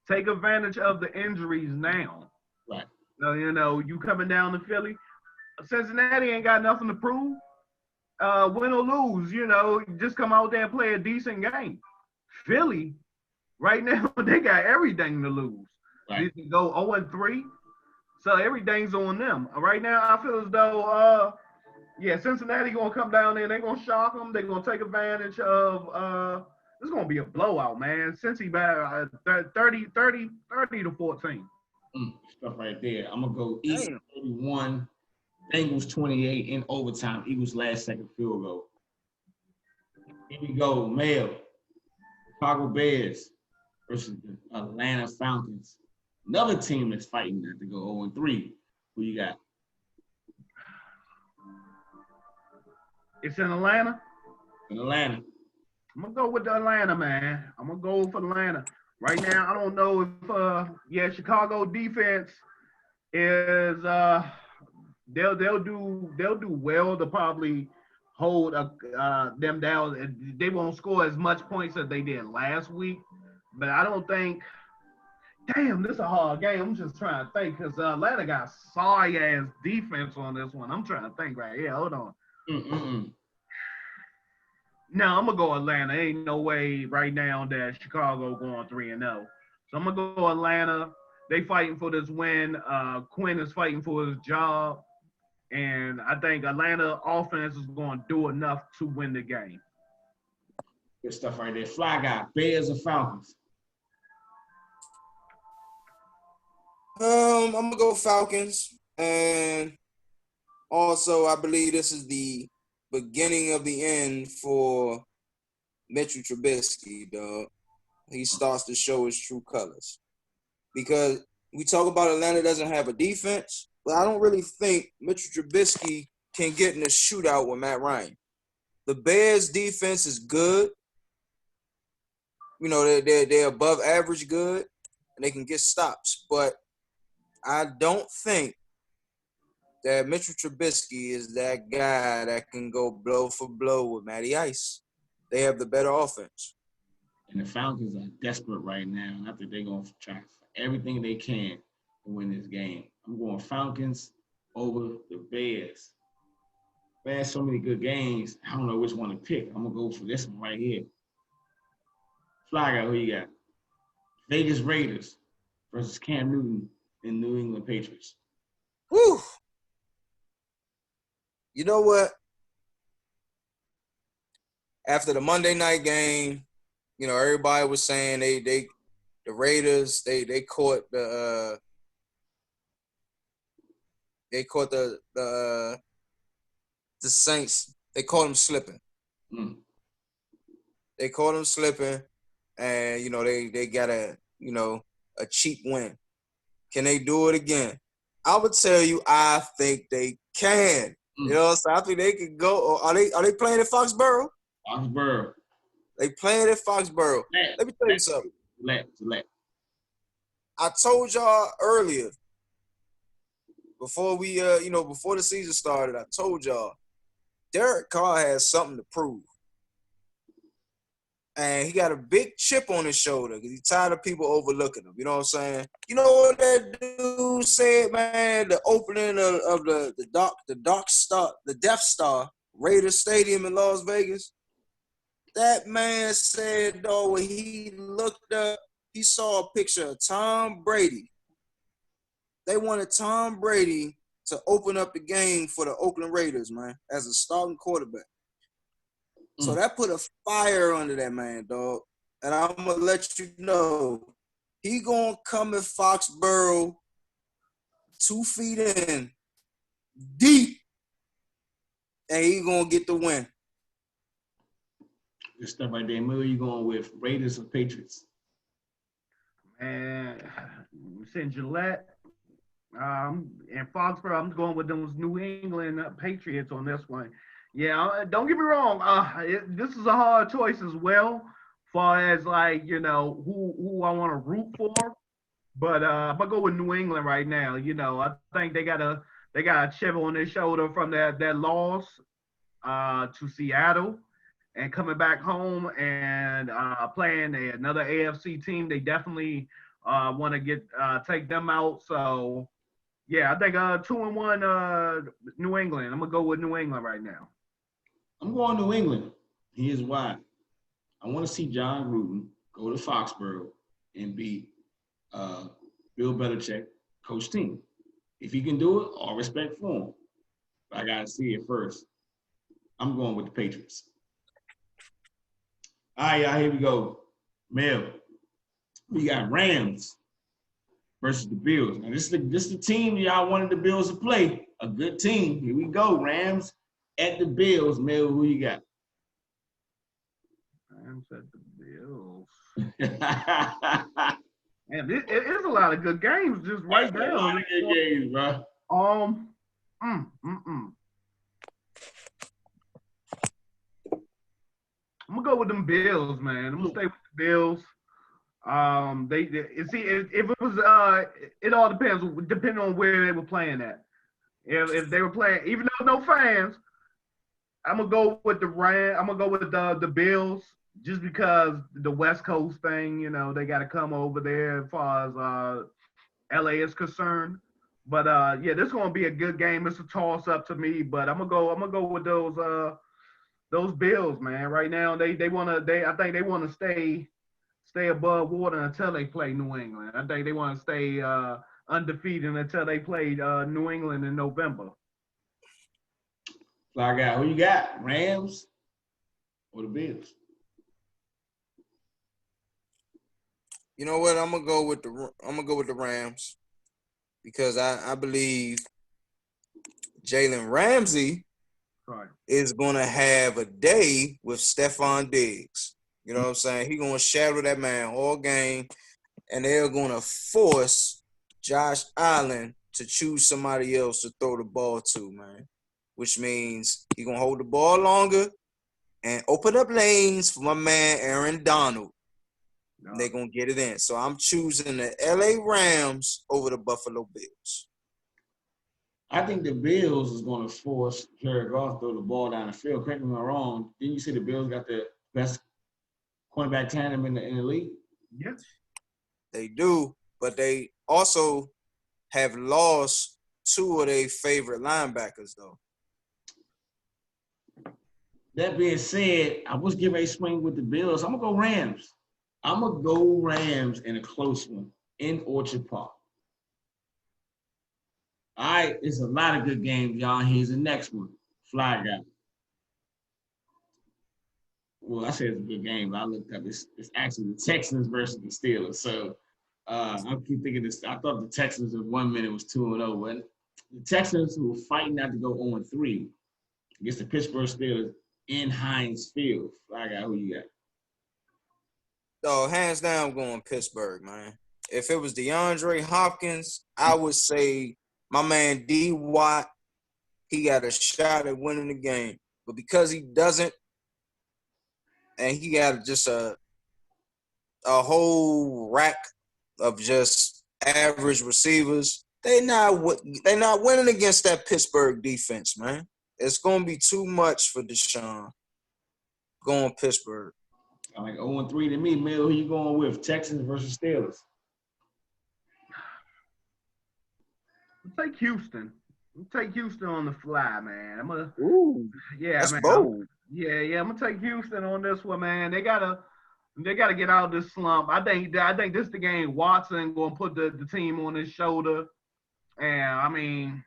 take advantage of the injuries now. Right. So, you coming down to Philly. Cincinnati ain't got nothing to prove. Win or lose, just come out there and play a decent game. Philly, right now, they got everything to lose. Right. They can go 0-3. So everything's on them. Right now, I feel as though, Cincinnati going to come down there and they're going to shock them. They're going to take advantage of this is going to be a blowout, man. Cincy 30 to 14. Stuff right there. I'm going to go East 31, Bengals 28 in overtime. Eagles last second field goal. Here we go. Male. Chicago Bears versus the Atlanta Falcons. Another team that's fighting not to go 0-3. Who you got? It's in Atlanta? In Atlanta. I'm going to go with the Atlanta, man. I'm going to go for Atlanta. Right now, I don't know if Chicago defense is they'll do well to probably hold them down. They won't score as much points as they did last week, but I don't think. Damn, this is a hard game. I'm just trying to think because Atlanta got sorry ass defense on this one. I'm trying to think right here. Hold on. No, I'm gonna go Atlanta. Ain't no way right now that Chicago going 3-0. So I'm gonna go Atlanta. They fighting for this win. Quinn is fighting for his job, and I think Atlanta offense is going to do enough to win the game. Good stuff right there. Fly guy. Bears or Falcons? I'm gonna go Falcons, and also I believe this is the beginning of the end for Mitchell Trubisky, dog. He starts to show his true colors. Because we talk about Atlanta doesn't have a defense, but I don't really think Mitchell Trubisky can get in a shootout with Matt Ryan. The Bears' defense is good. They're above average good, and they can get stops. But I don't think that Mitchell Trubisky is that guy that can go blow for blow with Matty Ice. They have the better offense. And the Falcons are desperate right now. And I think they're going to try everything they can to win this game. I'm going Falcons over the Bears. Bears so many good games. I don't know which one to pick. I'm going to go for this one right here. Fly guy, who you got? Vegas Raiders versus Cam Newton and New England Patriots. Whew. You know what? After the Monday night game, everybody was saying the Raiders they caught the Saints. They caught them slipping. They caught them slipping, and they got a cheap win. Can they do it again? I would tell you, I think they can. So I think they could go. Are they playing at Foxborough? Foxborough. They playing at Foxborough. Let me tell you something. Select. I told y'all earlier, before we before the season started, I told y'all Derek Carr has something to prove. And he got a big chip on his shoulder because he's tired of people overlooking him. You know what I'm saying? You know what that dude said, man? The opening of the Death Star Raiders Stadium in Las Vegas. That man said, though, when he looked up, he saw a picture of Tom Brady. They wanted Tom Brady to open up the game for the Oakland Raiders, man, as a starting quarterback. So that put a fire under that man, dog. And I'm going to let you know, he going to come in Foxborough 2 feet in, deep, and he going to get the win. Good stuff right there. Who are you going with, Raiders or Patriots? And since Gillette, and Foxborough, I'm going with those New England Patriots on this one. Yeah, don't get me wrong. This is a hard choice as well, far as like who I want to root for. But if I go with New England right now, I think they got a chip on their shoulder from that loss to Seattle, and coming back home and playing another AFC team. They definitely want to take them out. So yeah, I think 2-1 New England. I'm gonna go with New England right now. I'm going New England. Here's why. I want to see John Gruden go to Foxborough and beat Bill Belichick, coach team. If he can do it, all respect for him. But I got to see it first. I'm going with the Patriots. All right, y'all, here we go. Mel, we got Rams versus the Bills. Now, this is the team y'all wanted the Bills to play. A good team. Here we go. Rams at the Bills. Mel, who you got? Rams at the Bills. Man, it is a lot of good games just right there. A lot of good games, bro. I'm gonna go with them Bills, man. I'm gonna stay with the Bills. If it was it all depends depending on where they were playing at. If they were playing, even though no fans, I'm gonna go with the Rams. I'm gonna go with the Bills just because the West Coast thing. They got to come over there as far as LA is concerned. But yeah, this is gonna be a good game. It's a toss up to me, but I'm gonna go with those Bills, man. Right now, I think they want to stay above water until they play New England. I think they want to stay undefeated until they play New England in November. Fly guy, who you got? Rams or the Bills? You know what? I'm gonna go with the Rams because I believe Jalen Ramsey is gonna have a day with Stephon Diggs. You know what I'm saying? He's gonna shadow that man all game, and they're gonna force Josh Allen to choose somebody else to throw the ball to, man. Which means he's gonna hold the ball longer and open up lanes for my man Aaron Donald. No. They're gonna get it in. So I'm choosing the LA Rams over the Buffalo Bills. I think the Bills is going to force Jared Goff to throw the ball down the field. Correct me if I'm wrong. Didn't you say the Bills got the best cornerback tandem in the league? Yes. They do, but they also have lost 2 of their favorite linebackers, though. That being said, I was giving a swing with the Bills. I'm going to go Rams. I'm going to go Rams in a close one in Orchard Park. All right, it's a lot of good games, y'all. Here's the next one. Fly guy. Well, I said it's a good game, but I looked up. It's actually the Texans versus the Steelers. So I keep thinking this. I thought the Texans in 1 minute was 2-0, but the Texans who were fighting not to go 0-3 against the Pittsburgh Steelers in Heinz Field. Fly guy, who you got? Oh, hands down, I'm going Pittsburgh, man. If it was DeAndre Hopkins, I would say my man D. Watt, he got a shot at winning the game. But because he doesn't, and he got just a whole rack of just average receivers. They not winning against that Pittsburgh defense, man. It's gonna be too much for Deshaun going Pittsburgh. I like 0-3 to me. Mel, who you going with? Texans versus Steelers. I'll take Houston. I'll take Houston on the fly, man. That's man. bold. I'm gonna take Houston on this one, man. They gotta get out of this slump. I think this is the game Watson gonna put the team on his shoulder. And I mean,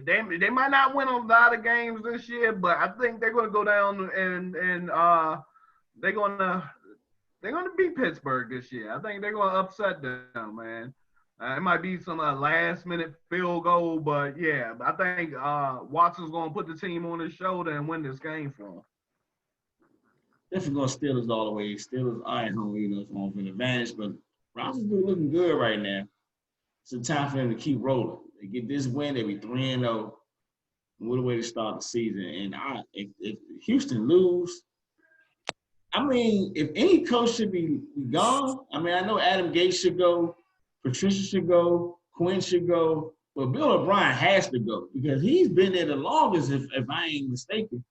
they might not win a lot of games this year, but I think they're gonna go down and they're gonna beat Pittsburgh this year. I think they're gonna upset them, man. It might be some last-minute field goal, but yeah, I think Watson's going to put the team on his shoulder and win this game for him. Definitely going Steelers all the way. Steelers are at home, it's home for an advantage, but Rodgers is looking good right now. It's a time for them to keep rolling. They get this win, they be 3-0. What a way to start the season. And if Houston lose, I mean, if any coach should be gone, I mean, I know Adam Gates should go. Patricia should go, Quinn should go, but Bill O'Brien has to go because he's been there the longest, if I ain't mistaken.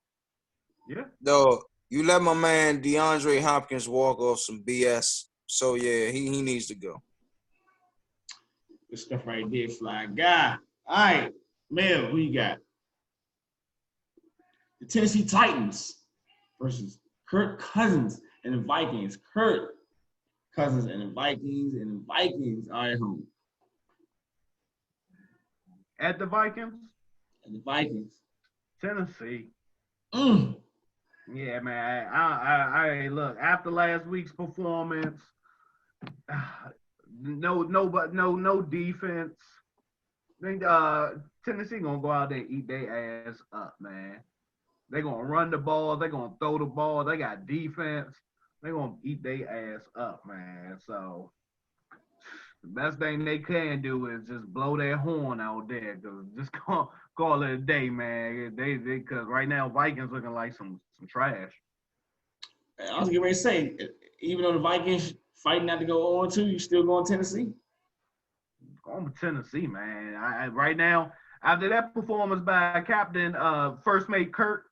Yeah. No, you let my man DeAndre Hopkins walk off some BS. So, yeah, he needs to go. Good stuff right there, Fly Guy. All right, Mel, who you got? The Tennessee Titans versus Kirk Cousins and the Vikings. Kirk Cousins and the Vikings are at home. At the Vikings? And the Vikings. Tennessee. Yeah, man. I look, after last week's performance, no defense. I think Tennessee gonna go out there and eat their ass up, man. They're gonna run the ball, they're gonna throw the ball, they got defense. They're going to eat their ass up, man. So the best thing they can do is just blow their horn out there. Just call it a day, man. Because right now, Vikings looking like some trash. I was getting ready to say, even though the Vikings fighting not to go 0-2, you still going Tennessee? Going with Tennessee, man. I right now, after that performance by Captain First Mate Kirk,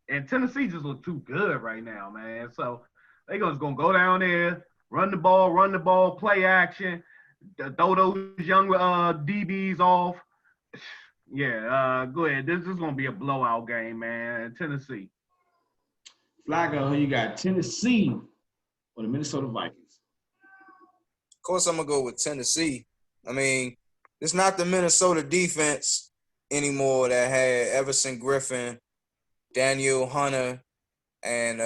and Tennessee just look too good right now, man. So they just gonna go down there, run the ball, play action, throw those young DBs off. Yeah, go ahead. This is gonna be a blowout game, man. Tennessee. Flacco, who you got? Tennessee or the Minnesota Vikings? Of course, I'm gonna go with Tennessee. I mean, it's not the Minnesota defense anymore that had Everson Griffin, Daniel Hunter, and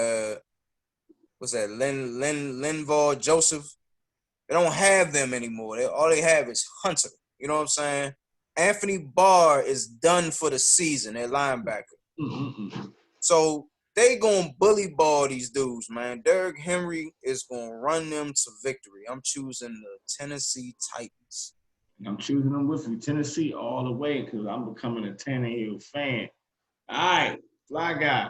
Linval Joseph. They don't have them anymore. All they have is Hunter. You know what I'm saying? Anthony Barr is done for the season at linebacker. Mm-hmm. So they gonna bully ball these dudes, man. Derrick Henry is gonna run them to victory. I'm choosing the Tennessee Titans. I'm choosing them with you, Tennessee, all the way, because I'm becoming a Tannehill fan. All right. Fly Guy,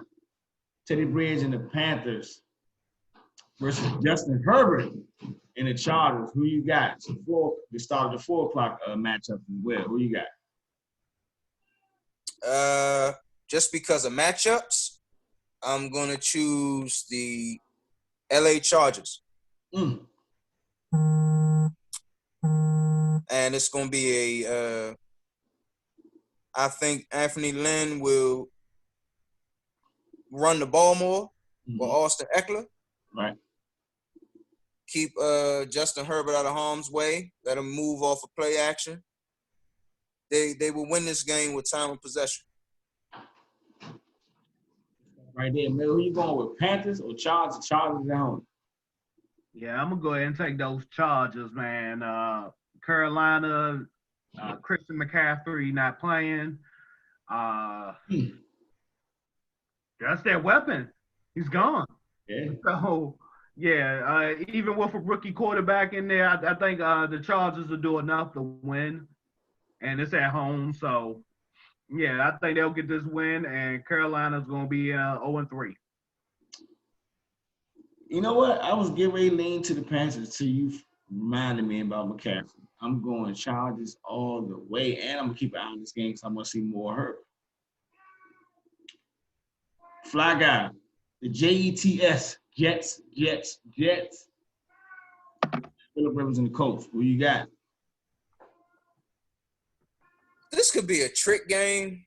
Teddy Bridge and the Panthers versus Justin Herbert and the Chargers. Who you got? It's the start of the 4 o'clock matchup as well. Who you got? Just because of matchups, I'm going to choose the LA Chargers. And it's going to be I think Anthony Lynn will run the ball more with Austin Eckler. Right. Keep Justin Herbert out of harm's way. Let him move off of play action. They will win this game with time of possession. Right there, Mel. Who you going with, Panthers or Chargers? Chargers at home. Yeah, I'm going to go ahead and take those Chargers, man. Carolina, Christian McCaffrey not playing. That's their weapon. He's gone. Yeah. So, yeah, even with a rookie quarterback in there, I think the Chargers will do enough to win. And it's at home. So, yeah, I think they'll get this win. And Carolina's going to be 0-3. You know what? I was getting ready to lean to the Panthers until you reminded me about McCaffrey. I'm going Chargers all the way, and I'm gonna keep an eye on this game because I'm gonna see more hurt. Fly guy, the Jets, Jets. Phillip Rivers and the Colts. Who you got? This could be a trick game,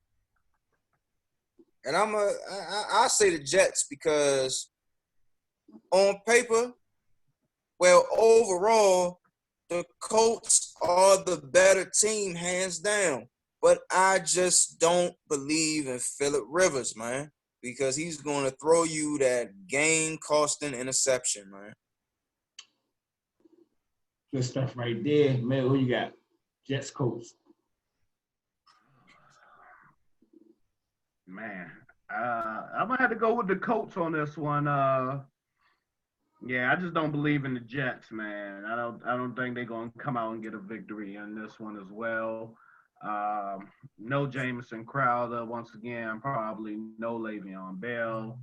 and I say the Jets because on paper, well, overall, the Colts are the better team, hands down. But I just don't believe in Phillip Rivers, man, because he's going to throw you that game-costing interception, man. Good stuff right there. Man, who you got? Jets, Colts. Man, I'm gonna have to go with the Colts on this one. Yeah, I just don't believe in the Jets, man. I don't think they're gonna come out and get a victory in this one as well. No Jamison Crowder once again, probably no Le'Veon Bell.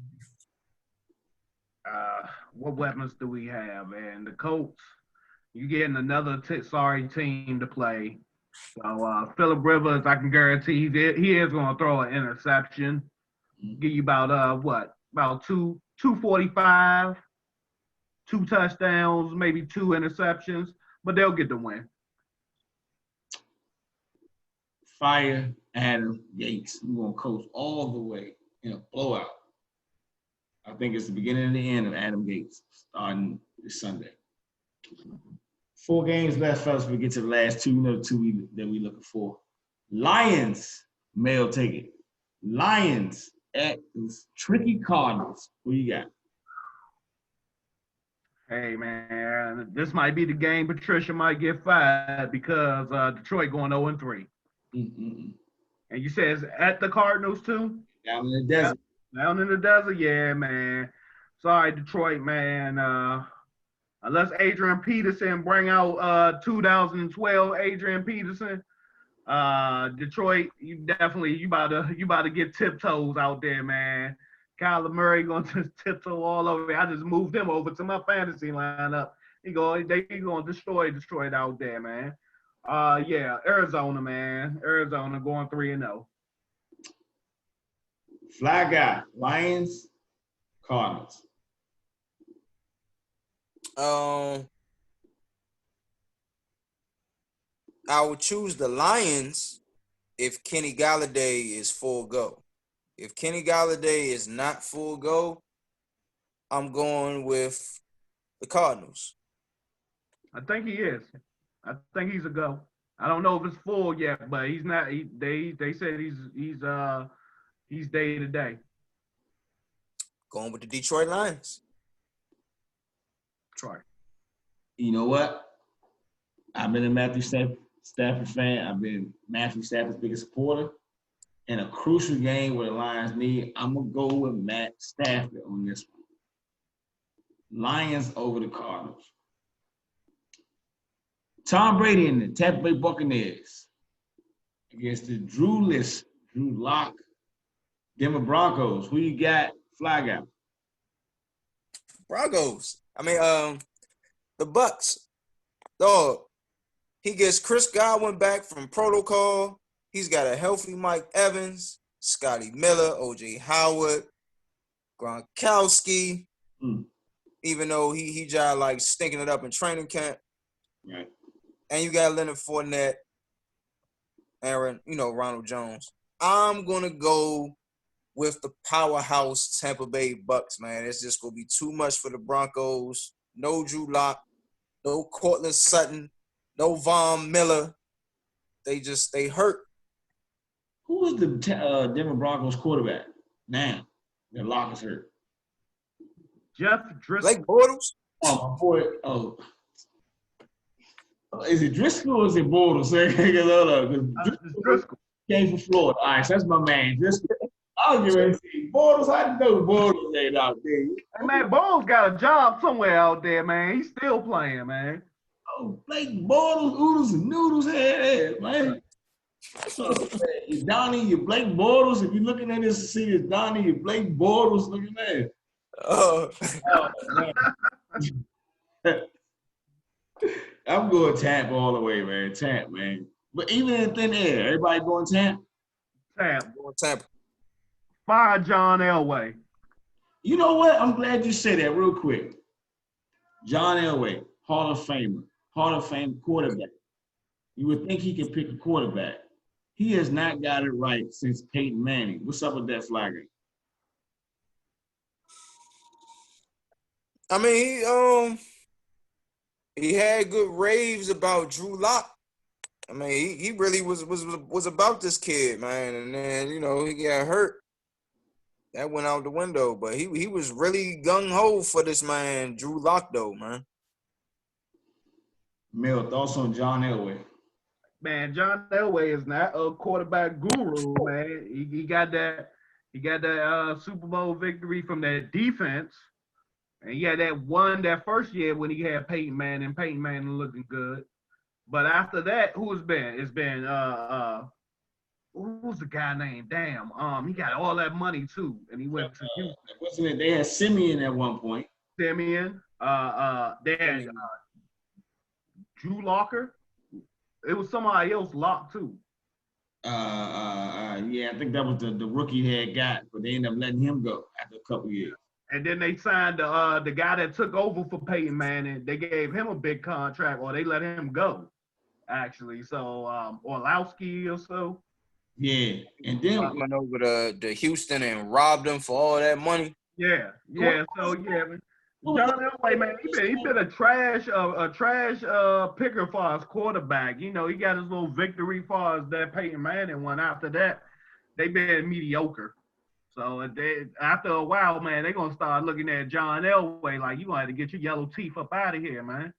What weapons do we have? And the Colts, you getting another sorry team to play. So Phillip Rivers, I can guarantee he is going to throw an interception. Give you about about 245, 2 touchdowns, maybe 2 interceptions, but they'll get the win. Fire Adam Gates. We're going to coach all the way in a blowout. I think it's the beginning and the end of Adam Gates starting this Sunday. 4 games left, fellas. We get to the last 2. You know, the 2 that we looking for. Lions, male take it. Lions at these tricky Cardinals. Who you got? Hey, man, this might be the game Patricia might get fired because Detroit going 0-3. Mm-mm. And you said it's at the Cardinals too? Down in the desert. Down in the desert, yeah, man. Sorry, Detroit, man. Unless Adrian Peterson bring out 2012 Adrian Peterson, Detroit, you about to get tiptoes out there, man. Kyler Murray going to tiptoe all over. I just moved him over to my fantasy lineup. They going to destroy Detroit out there, man. Yeah, Arizona, man. Arizona going 3-0. Fly guy, Lions, Cardinals. I would choose the Lions if Kenny Galladay is full go. If Kenny Galladay is not full go, I'm going with the Cardinals. I think he is. I think he's a go. I don't know if it's full yet, but he's not. They said he's day to day. Going with the Detroit Lions. Try. You know what? I've been a Matthew Stafford fan. I've been Matthew Stafford's biggest supporter. In a crucial game where the Lions need, I'm going to go with Matt Stafford on this one. Lions over the Cardinals. Tom Brady and the Tampa Bay Buccaneers against the Drew Lock, Denver Broncos. Who you got? Fly guy. Broncos. I mean, the Bucks. Dog. He gets Chris Godwin back from protocol. He's got a healthy Mike Evans, Scotty Miller, O.J. Howard, Gronkowski. Even though he just like stinking it up in training camp. Right. And you got Leonard Fournette, Ronald Jones. I'm going to go with the powerhouse Tampa Bay Bucks, man. It's just going to be too much for the Broncos. No Drew Lock, no Cortland Sutton, no Von Miller. They hurt. Who is the Denver Broncos quarterback now that Lock is hurt? Jeff Driscoll. Blake Bortles? Oh, my boy. Oh. Is it Driscoll or is it Bortles? Driscoll came from Florida. All right, so that's my man. Driscoll. I was going to say Bortles. I know Bortles ain't out there. Hey, man, Bortles got a job somewhere out there, man. He's still playing, man. Oh, Blake Bortles, oodles and noodles, head, man. So, is Donnie your Blake Bortles? If you're looking at this to see it's Donnie your Blake Bortles, looking at it. Oh, I'm going Tampa all the way, man. Tampa, man. But even in thin air, everybody going Tampa. Tampa. Tampa. Fire John Elway. You know what? I'm glad you said that real quick. John Elway, Hall of Famer, Hall of Fame quarterback. You would think he could pick a quarterback. He has not got it right since Peyton Manning. What's up with that Flagger? I mean, he had good raves about Drew Lock. I mean, he really was about this kid, man. And then, you know, he got hurt. That went out the window. But he was really gung-ho for this man, Drew Lock, though, man. Mel, thoughts on John Elway? Man, John Elway is not a quarterback guru, man. He got that Super Bowl victory from that defense. And he had that first year when he had Peyton Manning looking good. But after that, who's been? It's been who's the guy named? Damn. He got all that money too, and he went to Houston. Wasn't it? They had Simeon at one point. Simeon. Then Drew Locker. It was somebody else Lock too. Yeah, I think that was the rookie he had got, but they ended up letting him go after a couple years. And then they signed the guy that took over for Peyton Manning. They gave him a big contract, or they let him go, actually. So Orlowski or so. Yeah, and then Went over to Houston and robbed them for all that money. Yeah. So yeah, John Elway, man, he been a trash picker for his quarterback. You know, he got his little victory for us that Peyton Manning one. After that, they been mediocre. So after a while, man, they're gonna start looking at John Elway like, you gonna have to get your yellow teeth up out of here, man.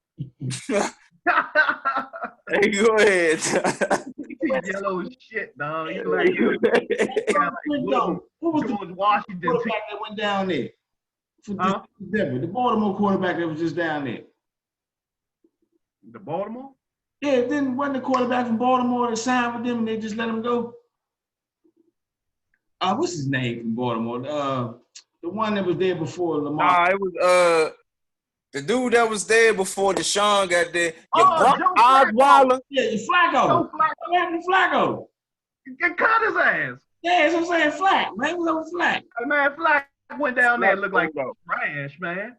Hey, go ahead. Yellow shit, dog. You like what was George Washington quarterback that went down there? Huh? The Baltimore quarterback that was just down there. The Baltimore? Yeah, then wasn't the quarterback from Baltimore that signed with them and they just let him go? What's his name from Baltimore? The one that was there before Lamar. Nah, it was the dude that was there before Deshaun got there. Brock Osweiler. Yeah, Flacco. What happened to Flacco? Get cut his ass. Yeah, that's what I'm saying. Flack. Man, what's up with Flack? Hey, man, Flack went down there and looked like trash, man.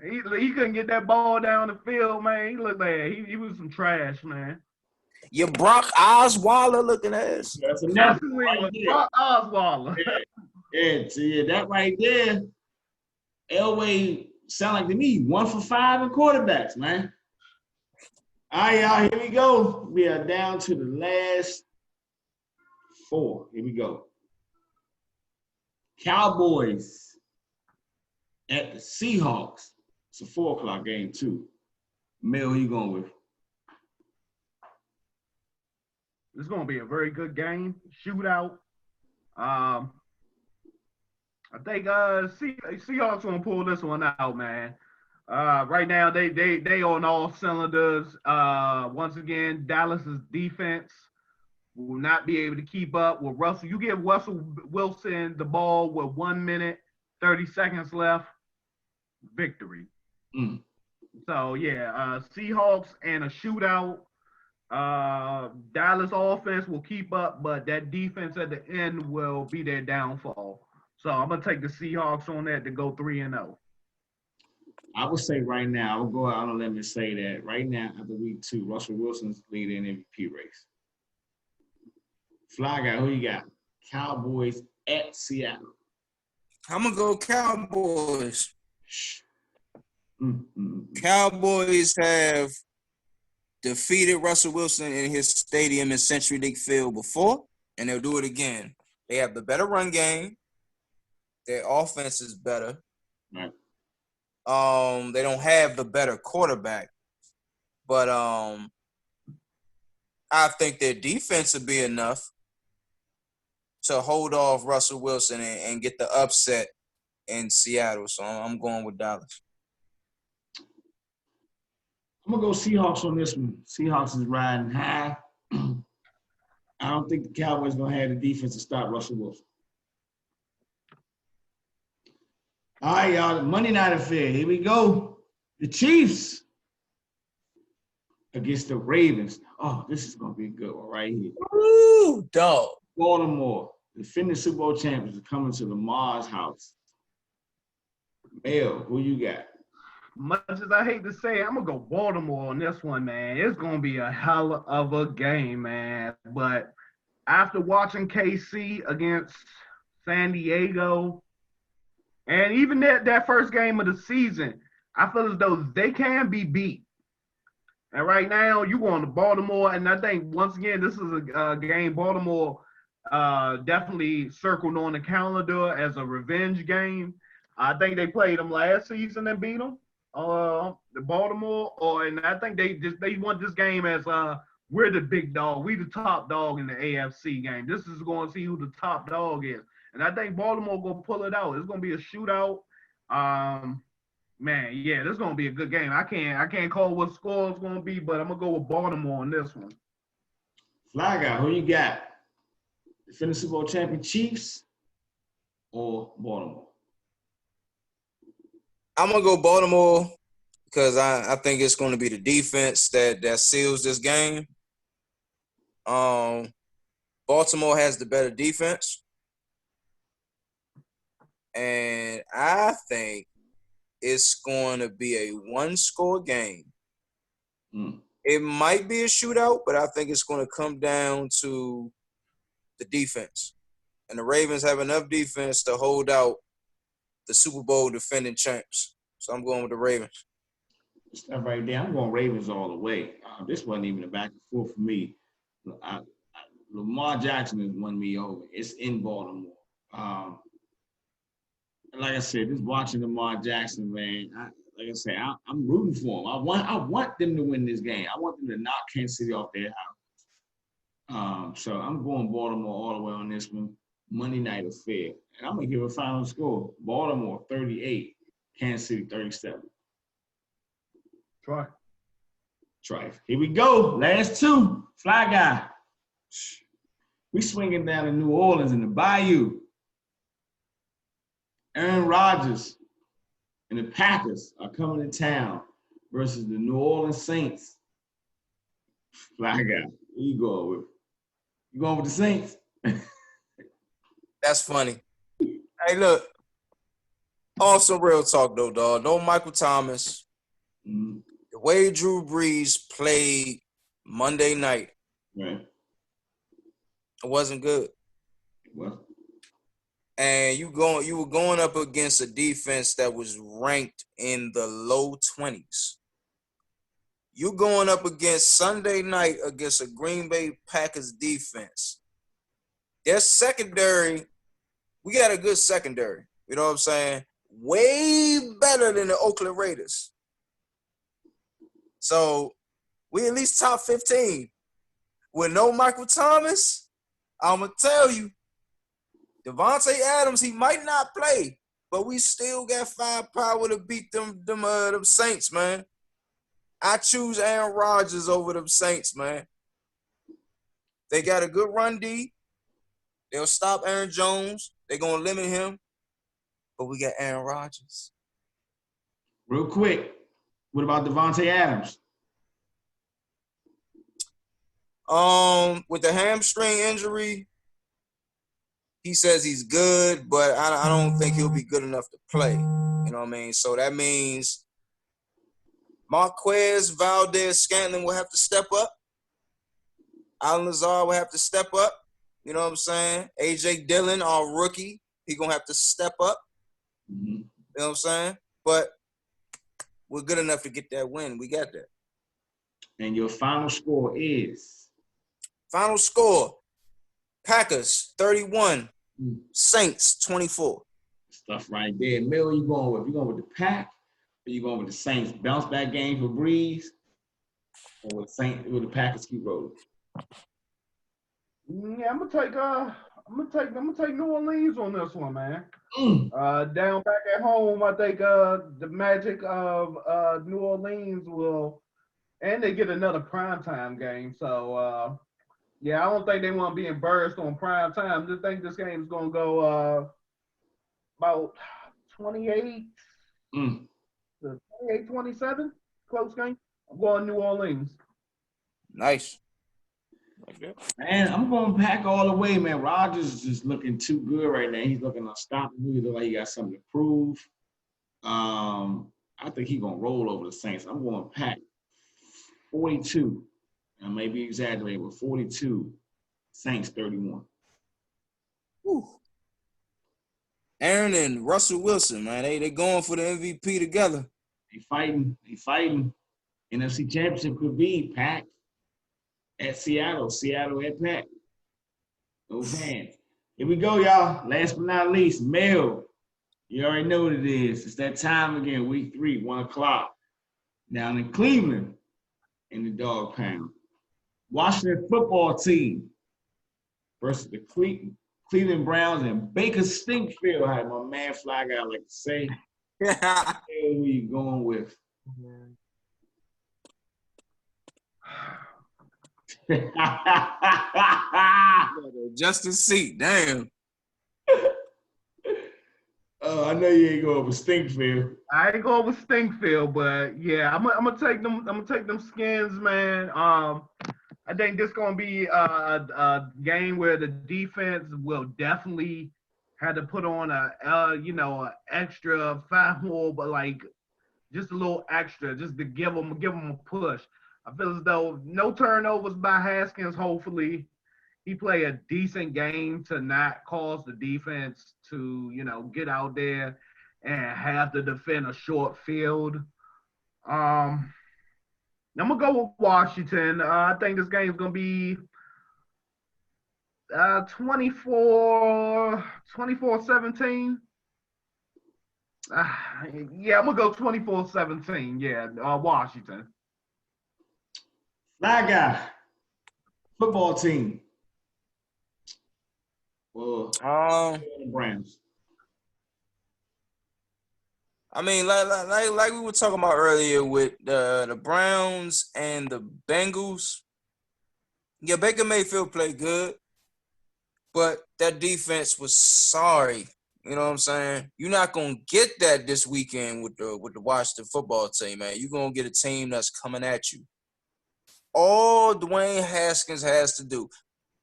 He couldn't get that ball down the field, man. He looked like he was some trash, man. Your Brock Osweiler looking ass. That's enough. Brock Osweiler. Yeah, that right there. Elway sound like to me 1 for 5 in quarterbacks, man. All right, y'all, here we go. We are down to the last 4. Here we go. Cowboys at the Seahawks. It's a 4 o'clock game, too. Mel, who you going with? It's going to be a very good game. Shootout. I think Seahawks going to pull this one out, man. Right now, they on all cylinders. Once again, Dallas's defense will not be able to keep up with Russell. You give Russell Wilson the ball with 1 minute, 30 seconds left, victory. So, yeah, Seahawks and a shootout. Dallas offense will keep up, but that defense at the end will be their downfall. So I'm gonna take the Seahawks on that to go 3-0. I would say right now, I will go out and let me say that right now after week 2, Russell Wilson's leading MVP race. Fly guy, who you got? Cowboys at Seattle. I'm gonna go Cowboys. Cowboys have defeated Russell Wilson in his stadium in Century League Field before, and they'll do it again. They have the better run game. Their offense is better. Right. They don't have the better quarterback, but I think their defense will be enough to hold off Russell Wilson and get the upset in Seattle. So I'm going with Dallas. I'm going to go Seahawks on this one. Seahawks is riding high. I don't think the Cowboys going to have the defense to stop Russell Wilson. All right, y'all. The Monday night affair. Here we go. The Chiefs against the Ravens. Oh, this is gonna be a good one right here. Ooh, dog. Baltimore, the defending Super Bowl champions, are coming to Lamar's house. Mel, who you got? Much as I hate to say it, I'm gonna go Baltimore on this one, man. It's gonna be a hell of a game, man. But after watching KC against San Diego, and even that first game of the season, I feel as though they can be beat. And right now, you going to Baltimore, and I think once again, this is a game Baltimore definitely circled on the calendar as a revenge game. I think they played them last season and beat them, the Baltimore, and I think they want this game as we're the big dog, we the top dog in the AFC game. This is going to see who the top dog is, and I think Baltimore gonna pull it out. It's gonna be a shootout. Man, yeah, this is gonna be a good game. I can't call what score it's gonna be, but I'm gonna go with Baltimore on this one. Fly guy, who you got? Defending Super Bowl champion Chiefs or Baltimore? I'm gonna go Baltimore because I think it's gonna be the defense that seals this game. Baltimore has the better defense. And I think it's going to be a one-score game. It might be a shootout, but I think it's going to come down to the defense. And the Ravens have enough defense to hold out the Super Bowl defending champs. So I'm going with the Ravens. Stuff right there. I'm going Ravens all the way. This wasn't even a back and forth for me. Lamar Jackson has won me over. It's in Baltimore. Like I said, just watching Lamar Jackson, man. I'm rooting for him. I want them to win this game. I want them to knock Kansas City off their house. So I'm going Baltimore all the way on this one. Monday night affair, and I'm gonna give a final score: Baltimore 38, Kansas City 37. Try. Here we go. Last two. Fly guy. We swinging down to New Orleans in the Bayou. Aaron Rodgers and the Packers are coming to town versus the New Orleans Saints. Fly guy. Who you going with? You going with the Saints? That's funny. Hey, look. On some real talk, though, dog. No Michael Thomas. Mm-hmm. The way Drew Brees played Monday night, right, it wasn't good. Well, and you were going up against a defense that was ranked in the low 20s. You going up against Sunday night against a Green Bay Packers defense. Their secondary, we got a good secondary. You know what I'm saying? Way better than the Oakland Raiders. So we at least top 15. With no Michael Thomas, I'm going to tell you, Devontae Adams, he might not play, but we still got firepower to beat them Saints, man. I choose Aaron Rodgers over them Saints, man. They got a good run D. They'll stop Aaron Jones. They're going to limit him. But we got Aaron Rodgers. Real quick, what about Devontae Adams? With the hamstring injury, he says he's good, but I don't think he'll be good enough to play. You know what I mean? So that means Marquez Valdez-Scantling will have to step up. Allen Lazard will have to step up. You know what I'm saying? A.J. Dillon, our rookie, he going to have to step up. Mm-hmm. You know what I'm saying? But we're good enough to get that win. We got that. And your final score is? Final score, Packers 31, Saints 24. Stuff right there. Mill, you going with? You going with the Pack? Or you going with the Saints? Bounce back game for Breeze? Or with the Packers keep rolling? Yeah, I'm gonna take New Orleans on this one, man. Down back at home, I think the magic of New Orleans will, and they get another primetime game. So yeah, I don't think they want to be embarrassed on prime time. I think this game is gonna go about 28 Mm. to 28-27. Close game. I'm going New Orleans. Nice. Like that. Man, I'm going Pack all the way, man. Rodgers is just looking too good right now. He's looking unstoppable. He look like he got something to prove. I think he's going to roll over the Saints. I'm going Pack 42. I may be exaggerating, but 42. Saints 31. Whew. Aaron and Russell Wilson, man, they going for the MVP together. They fighting. NFC Championship could be Pack at Seattle. Seattle at Pack. Those hands. Here we go, y'all. Last but not least, Mel. You already know what it is. It's that time again, week 3, 1 o'clock. Down in Cleveland in the dog pound. Washington football team versus the Cleveland Browns and Baker Stinkfield. How my man Fly Guy like to say. Who you going with? Just a seat, damn. Oh, I know you ain't going with Stinkfield. I ain't going with Stinkfield, but yeah, I'm gonna take them. I'm gonna take them Skins, man. I think this gonna be a game where the defense will definitely have to put on a extra 5 more, but like just a little extra, just to give them a push. I feel as though no turnovers by Haskins. Hopefully, he play a decent game to not cause the defense to, get out there and have to defend a short field. I'm going to go with Washington. I think this game is going to be 24-17. Yeah, I'm going to go 24-17. Yeah, Washington. Fly Guy, football team. Well, the Browns. I mean, like we were talking about earlier with the Browns and the Bengals. Yeah, Baker Mayfield played good, but that defense was sorry. You know what I'm saying? You're not gonna get that this weekend with the Washington football team, man. You're gonna get a team that's coming at you. All Dwayne Haskins has to do.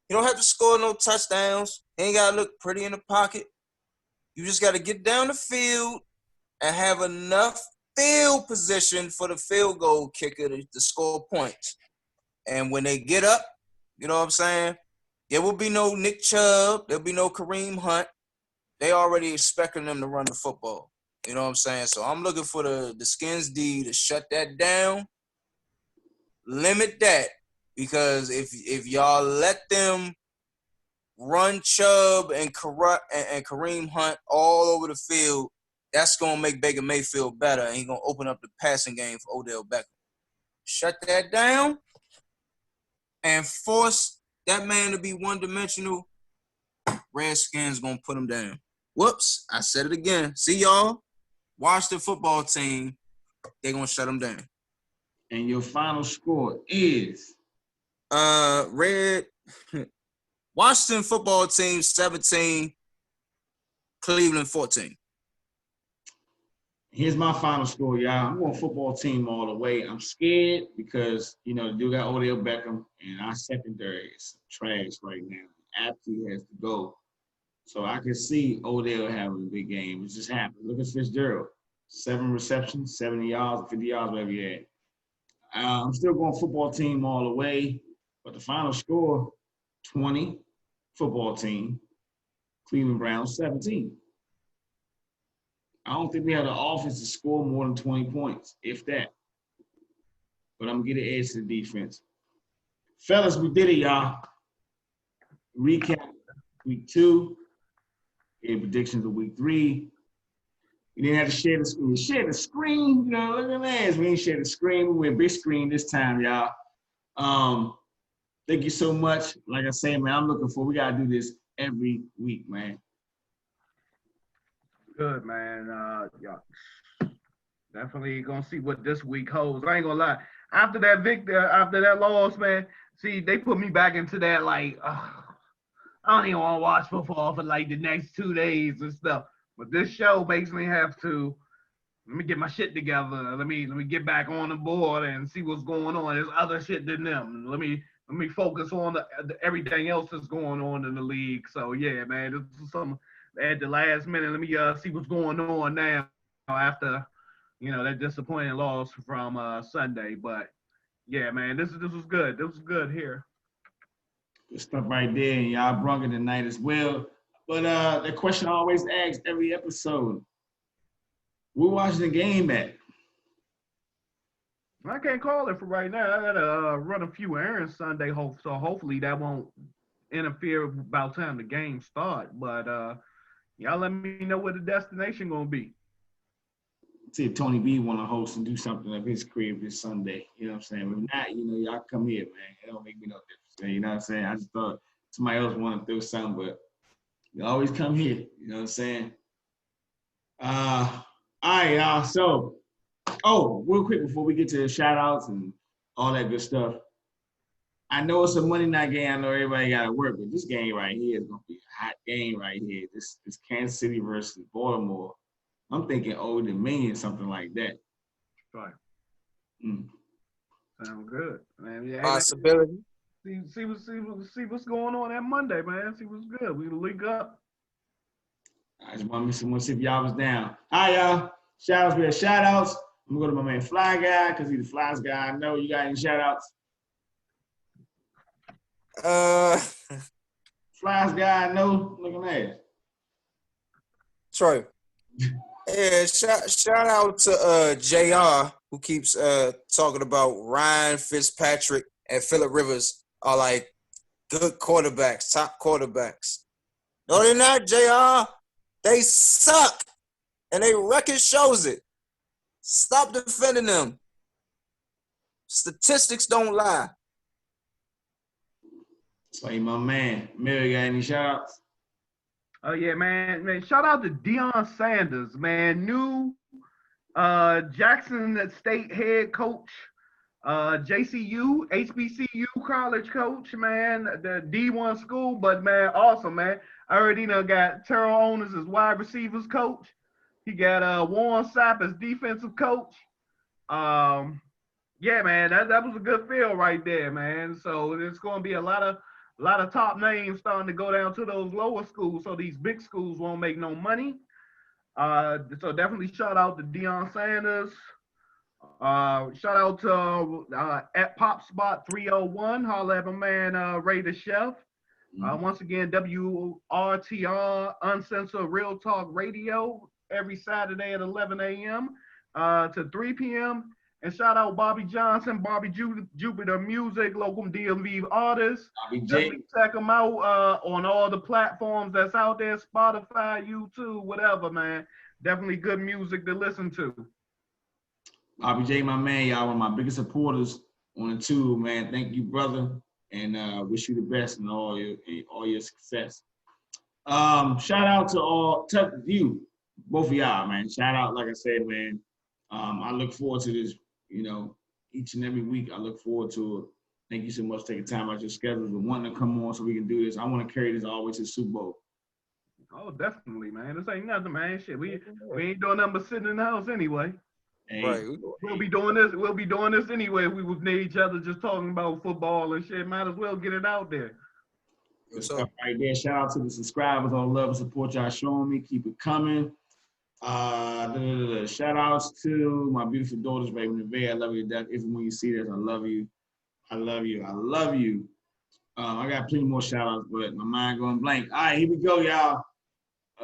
You don't have to score no touchdowns. He ain't got to look pretty in the pocket. You just got to get down the field and have enough field position for the field goal kicker to score points. And when they get up, you know what I'm saying, there will be no Nick Chubb. There'll be no Kareem Hunt. They already expecting them to run the football. You know what I'm saying? So I'm looking for the Skins D to shut that down. Limit that, because if y'all let them run Chubb and Kareem Hunt all over the field, that's gonna make Baker Mayfield better, and he's gonna open up the passing game for Odell Beckham. Shut that down and force that man to be one-dimensional. Redskins gonna put him down. Whoops, I said it again. See y'all, watch the football team. They gonna shut him down. And your final score is? Washington football team 17, Cleveland 14. Here's my final score, y'all. I'm going football team all the way. I'm scared because, the dude got Odell Beckham, and our secondary is trash right now. Apke has to go. So I can see Odell having a big game. It just happened. Look at Fitzgerald. 7 receptions, 70 yards, 50 yards, whatever he had. I'm still going football team all the way, but the final score, 20, football team, Cleveland Browns 17. I don't think we have the offense to score more than 20 points, if that. But I'm going to get an edge to the defense. Fellas, we did it, y'all. Recap week 2. Gave predictions of week 3. We didn't have to share the screen. We shared the screen. Look at that. We didn't share the screen. We went big screen this time, y'all. Thank you so much. Like I say, man, I'm looking for. We gotta do this every week, man. Good, man. Yeah, definitely gonna see what this week holds. I ain't gonna lie. After that loss, man. See, they put me back into that I don't even want to watch football for like the next 2 days and stuff. But this show makes me have to let me get my shit together. Let me get back on the board and see what's going on. There's other shit than them. Let me focus on everything else that's going on in the league. So yeah, man, this is some at the last minute. Let me see what's going on now after that disappointing loss from Sunday. But yeah, man, this was good. This was good here. Good stuff right there, and y'all brung it tonight as well. But the question I always ask every episode: we're watching the game at. I can't call it for right now. I gotta run a few errands Sunday, so hopefully that won't interfere about time the game start. But y'all let me know where the destination gonna be. See if Tony B want to host and do something at his crib this Sunday. You know what I'm saying? If not, y'all come here, man. It don't make me no difference. You know what I'm saying? I just thought somebody else wanted to throw something, but you always come here. You know what I'm saying? All right, y'all. So, real quick before we get to the shout outs and all that good stuff. I know it's a Monday night game. I know everybody got to work, but this game right here is going to be a hot game right here. This Kansas City versus Baltimore. I'm thinking Old Dominion, something like that. Right. Mm. Sound good, man. Yeah, Possibility. See what's going on that Monday, man. See what's good. We link up. I just want to see if y'all was down. All right, y'all. Shout outs, shout outs. I'm going to go to my man Fly Guy because he's the flyest guy I know. You got any shout outs? Flyest guy I know. Look at that. Troy. Yeah, shout out to JR who keeps talking about Ryan Fitzpatrick and Phillip Rivers are like good quarterbacks, top quarterbacks. No, they're not, JR. They suck. And their record shows it. Stop defending them. Statistics don't lie. So, my man. Mary, got any shout outs? Oh yeah, man! Shout out to Deion Sanders, man. New Jackson State head coach, JCU, HBCU college coach, man. The D1 school, but man, awesome, man. I already got Terrell Owens as wide receivers coach. He got Warren Sapp as defensive coach. Yeah, man, that was a good field right there, man. So it's going to be a lot of top names starting to go down to those lower schools, so these big schools won't make no money. So definitely shout out to Deion Sanders. Shout out to at Pop Spot 301, holla at my man Ray the Chef. Once again, WRTR Uncensored Real Talk Radio every Saturday at 11 a.m. To 3 p.m. And shout out Bobby Johnson, Bobby Jupiter Music, local DMV artist. Definitely check them out on all the platforms that's out there, Spotify, YouTube, whatever, man. Definitely good music to listen to. Bobby J, my man, y'all one of my biggest supporters on the tube, man. Thank you, brother, and wish you the best in all your success. Shout out to you, both of y'all, man. Shout out, like I said, man. I look forward to this. Each and every week, I look forward to it. Thank you so much for taking time out your schedules and wanting to come on so we can do this. I want to carry this all the way to the Super Bowl. Oh, definitely, man. This ain't nothing, man. Shit, we ain't doing nothing but sitting in the house anyway. Hey, right. We'll be doing this. We'll be doing this anyway. If we was near each other just talking about football and shit, might as well get it out there. Good stuff right there. Shout out to the subscribers, all the love and support y'all showing me. Keep it coming. Shout outs to my beautiful daughters, Raven and Vay. I love you to death. Even when you see this, I love you. I love you. I love you. I got plenty more shout outs, but my mind going blank. All right, here we go, y'all.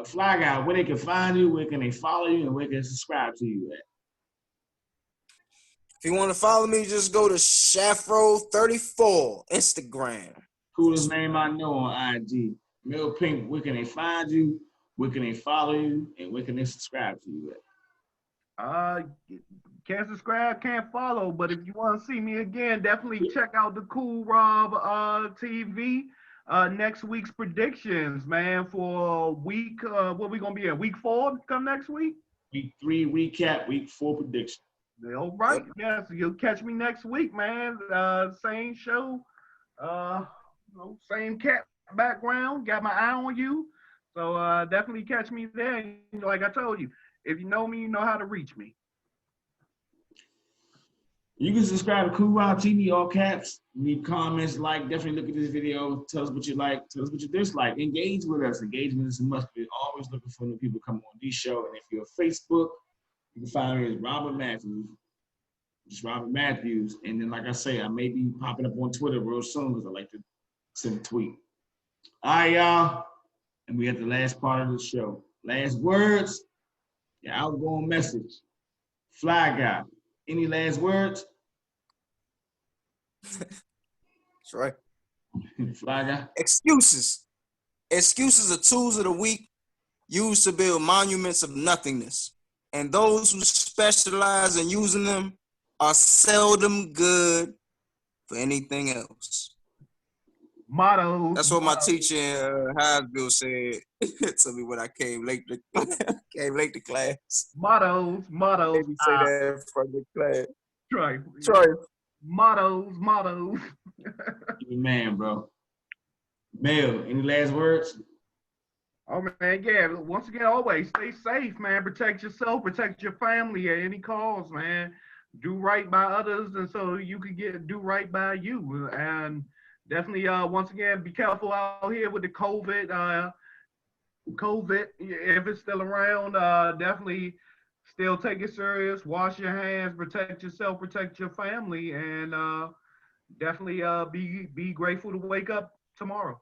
Fly Guy, where they can find you, where can they follow you, and where can they subscribe to you at? If you want to follow me, just go to Shafro34 Instagram. Coolest name I know on IG. Mel Pink, where can they find you? Where can they follow you? And where can they subscribe to you at? Can't subscribe, can't follow, but if you want to see me again, definitely check out the Cool Rob TV. Next week's predictions, man, for week, what we going to be at? Week 4 come next week? Week 3 recap, week 4 prediction. All right, yes, you'll catch me next week, man. Same show, same cat background, got my eye on you. So definitely catch me there. And like I told you, if you know me, you know how to reach me. You can subscribe to Cool Rob TV, all caps. Leave comments, like, definitely look at this video. Tell us what you like, tell us what you dislike. Engage with us. Engagement is a must. We're always looking for new people coming on this show. And if you're on Facebook, you can find me as Robert Matthews. Just Robert Matthews. And then, like I say, I may be popping up on Twitter real soon because I like to send a tweet. All right, y'all. And we at the last part of the show. Last words, your outgoing message. Fly Guy. Any last words? That's right. Fly Guy. Excuses. Excuses are tools of the weak used to build monuments of nothingness. And those who specialize in using them are seldom good for anything else. Mottos. That's what my teacher in Highsville said to me when I came late to class. Mottos. Made me say that in front of the class. Troy. Mottos. You the man, bro. Mel, any last words? Oh man, yeah. Once again, always stay safe, man. Protect yourself, protect your family at any cost, man. Do right by others, and so you can do right by you. And definitely, once again, be careful out here with the COVID. COVID, if it's still around, definitely still take it serious. Wash your hands, protect yourself, protect your family, and definitely be grateful to wake up tomorrow.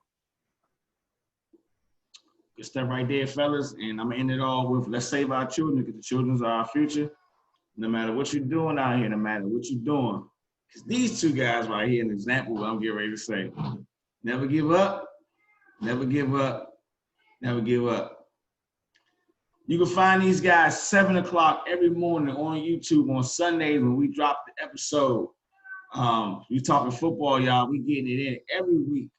Good stuff right there, fellas. And I'm gonna end it all with let's save our children because the children are our future. No matter what you're doing out here, no matter what you're doing. Because these two guys right here, an example of what I'm getting ready to say. Never give up, never give up, never give up. You can find these guys 7 o'clock every morning on YouTube on Sundays when we drop the episode. We talking football, y'all. We getting it in every week.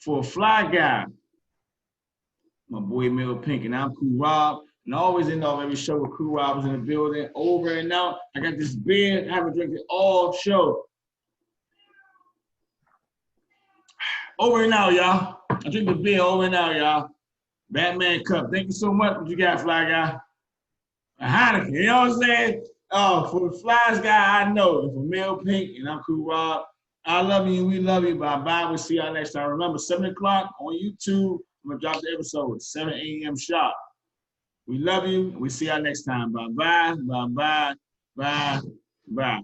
For a Fly Guy, my boy Mel Pink, and I'm Cool Rob. And I always end off every show with Cool Rob was in the building. Over and out. I got this beer. I haven't drank it all show. Over and out, y'all. I drink the beer over and out, y'all. Batman Cup. Thank you so much. What you got, Fly Guy? A Heineken. You know what I'm saying? Oh, for the Flies Guy, I know. And for Mel Pink, and I'm Cool Rob. I love you. We love you. Bye-bye. We'll see y'all next time. Remember, 7 o'clock on YouTube. I'm going to drop the episode 7 a.m. sharp. We love you. We'll see y'all next time. Bye-bye. Bye-bye. Bye-bye.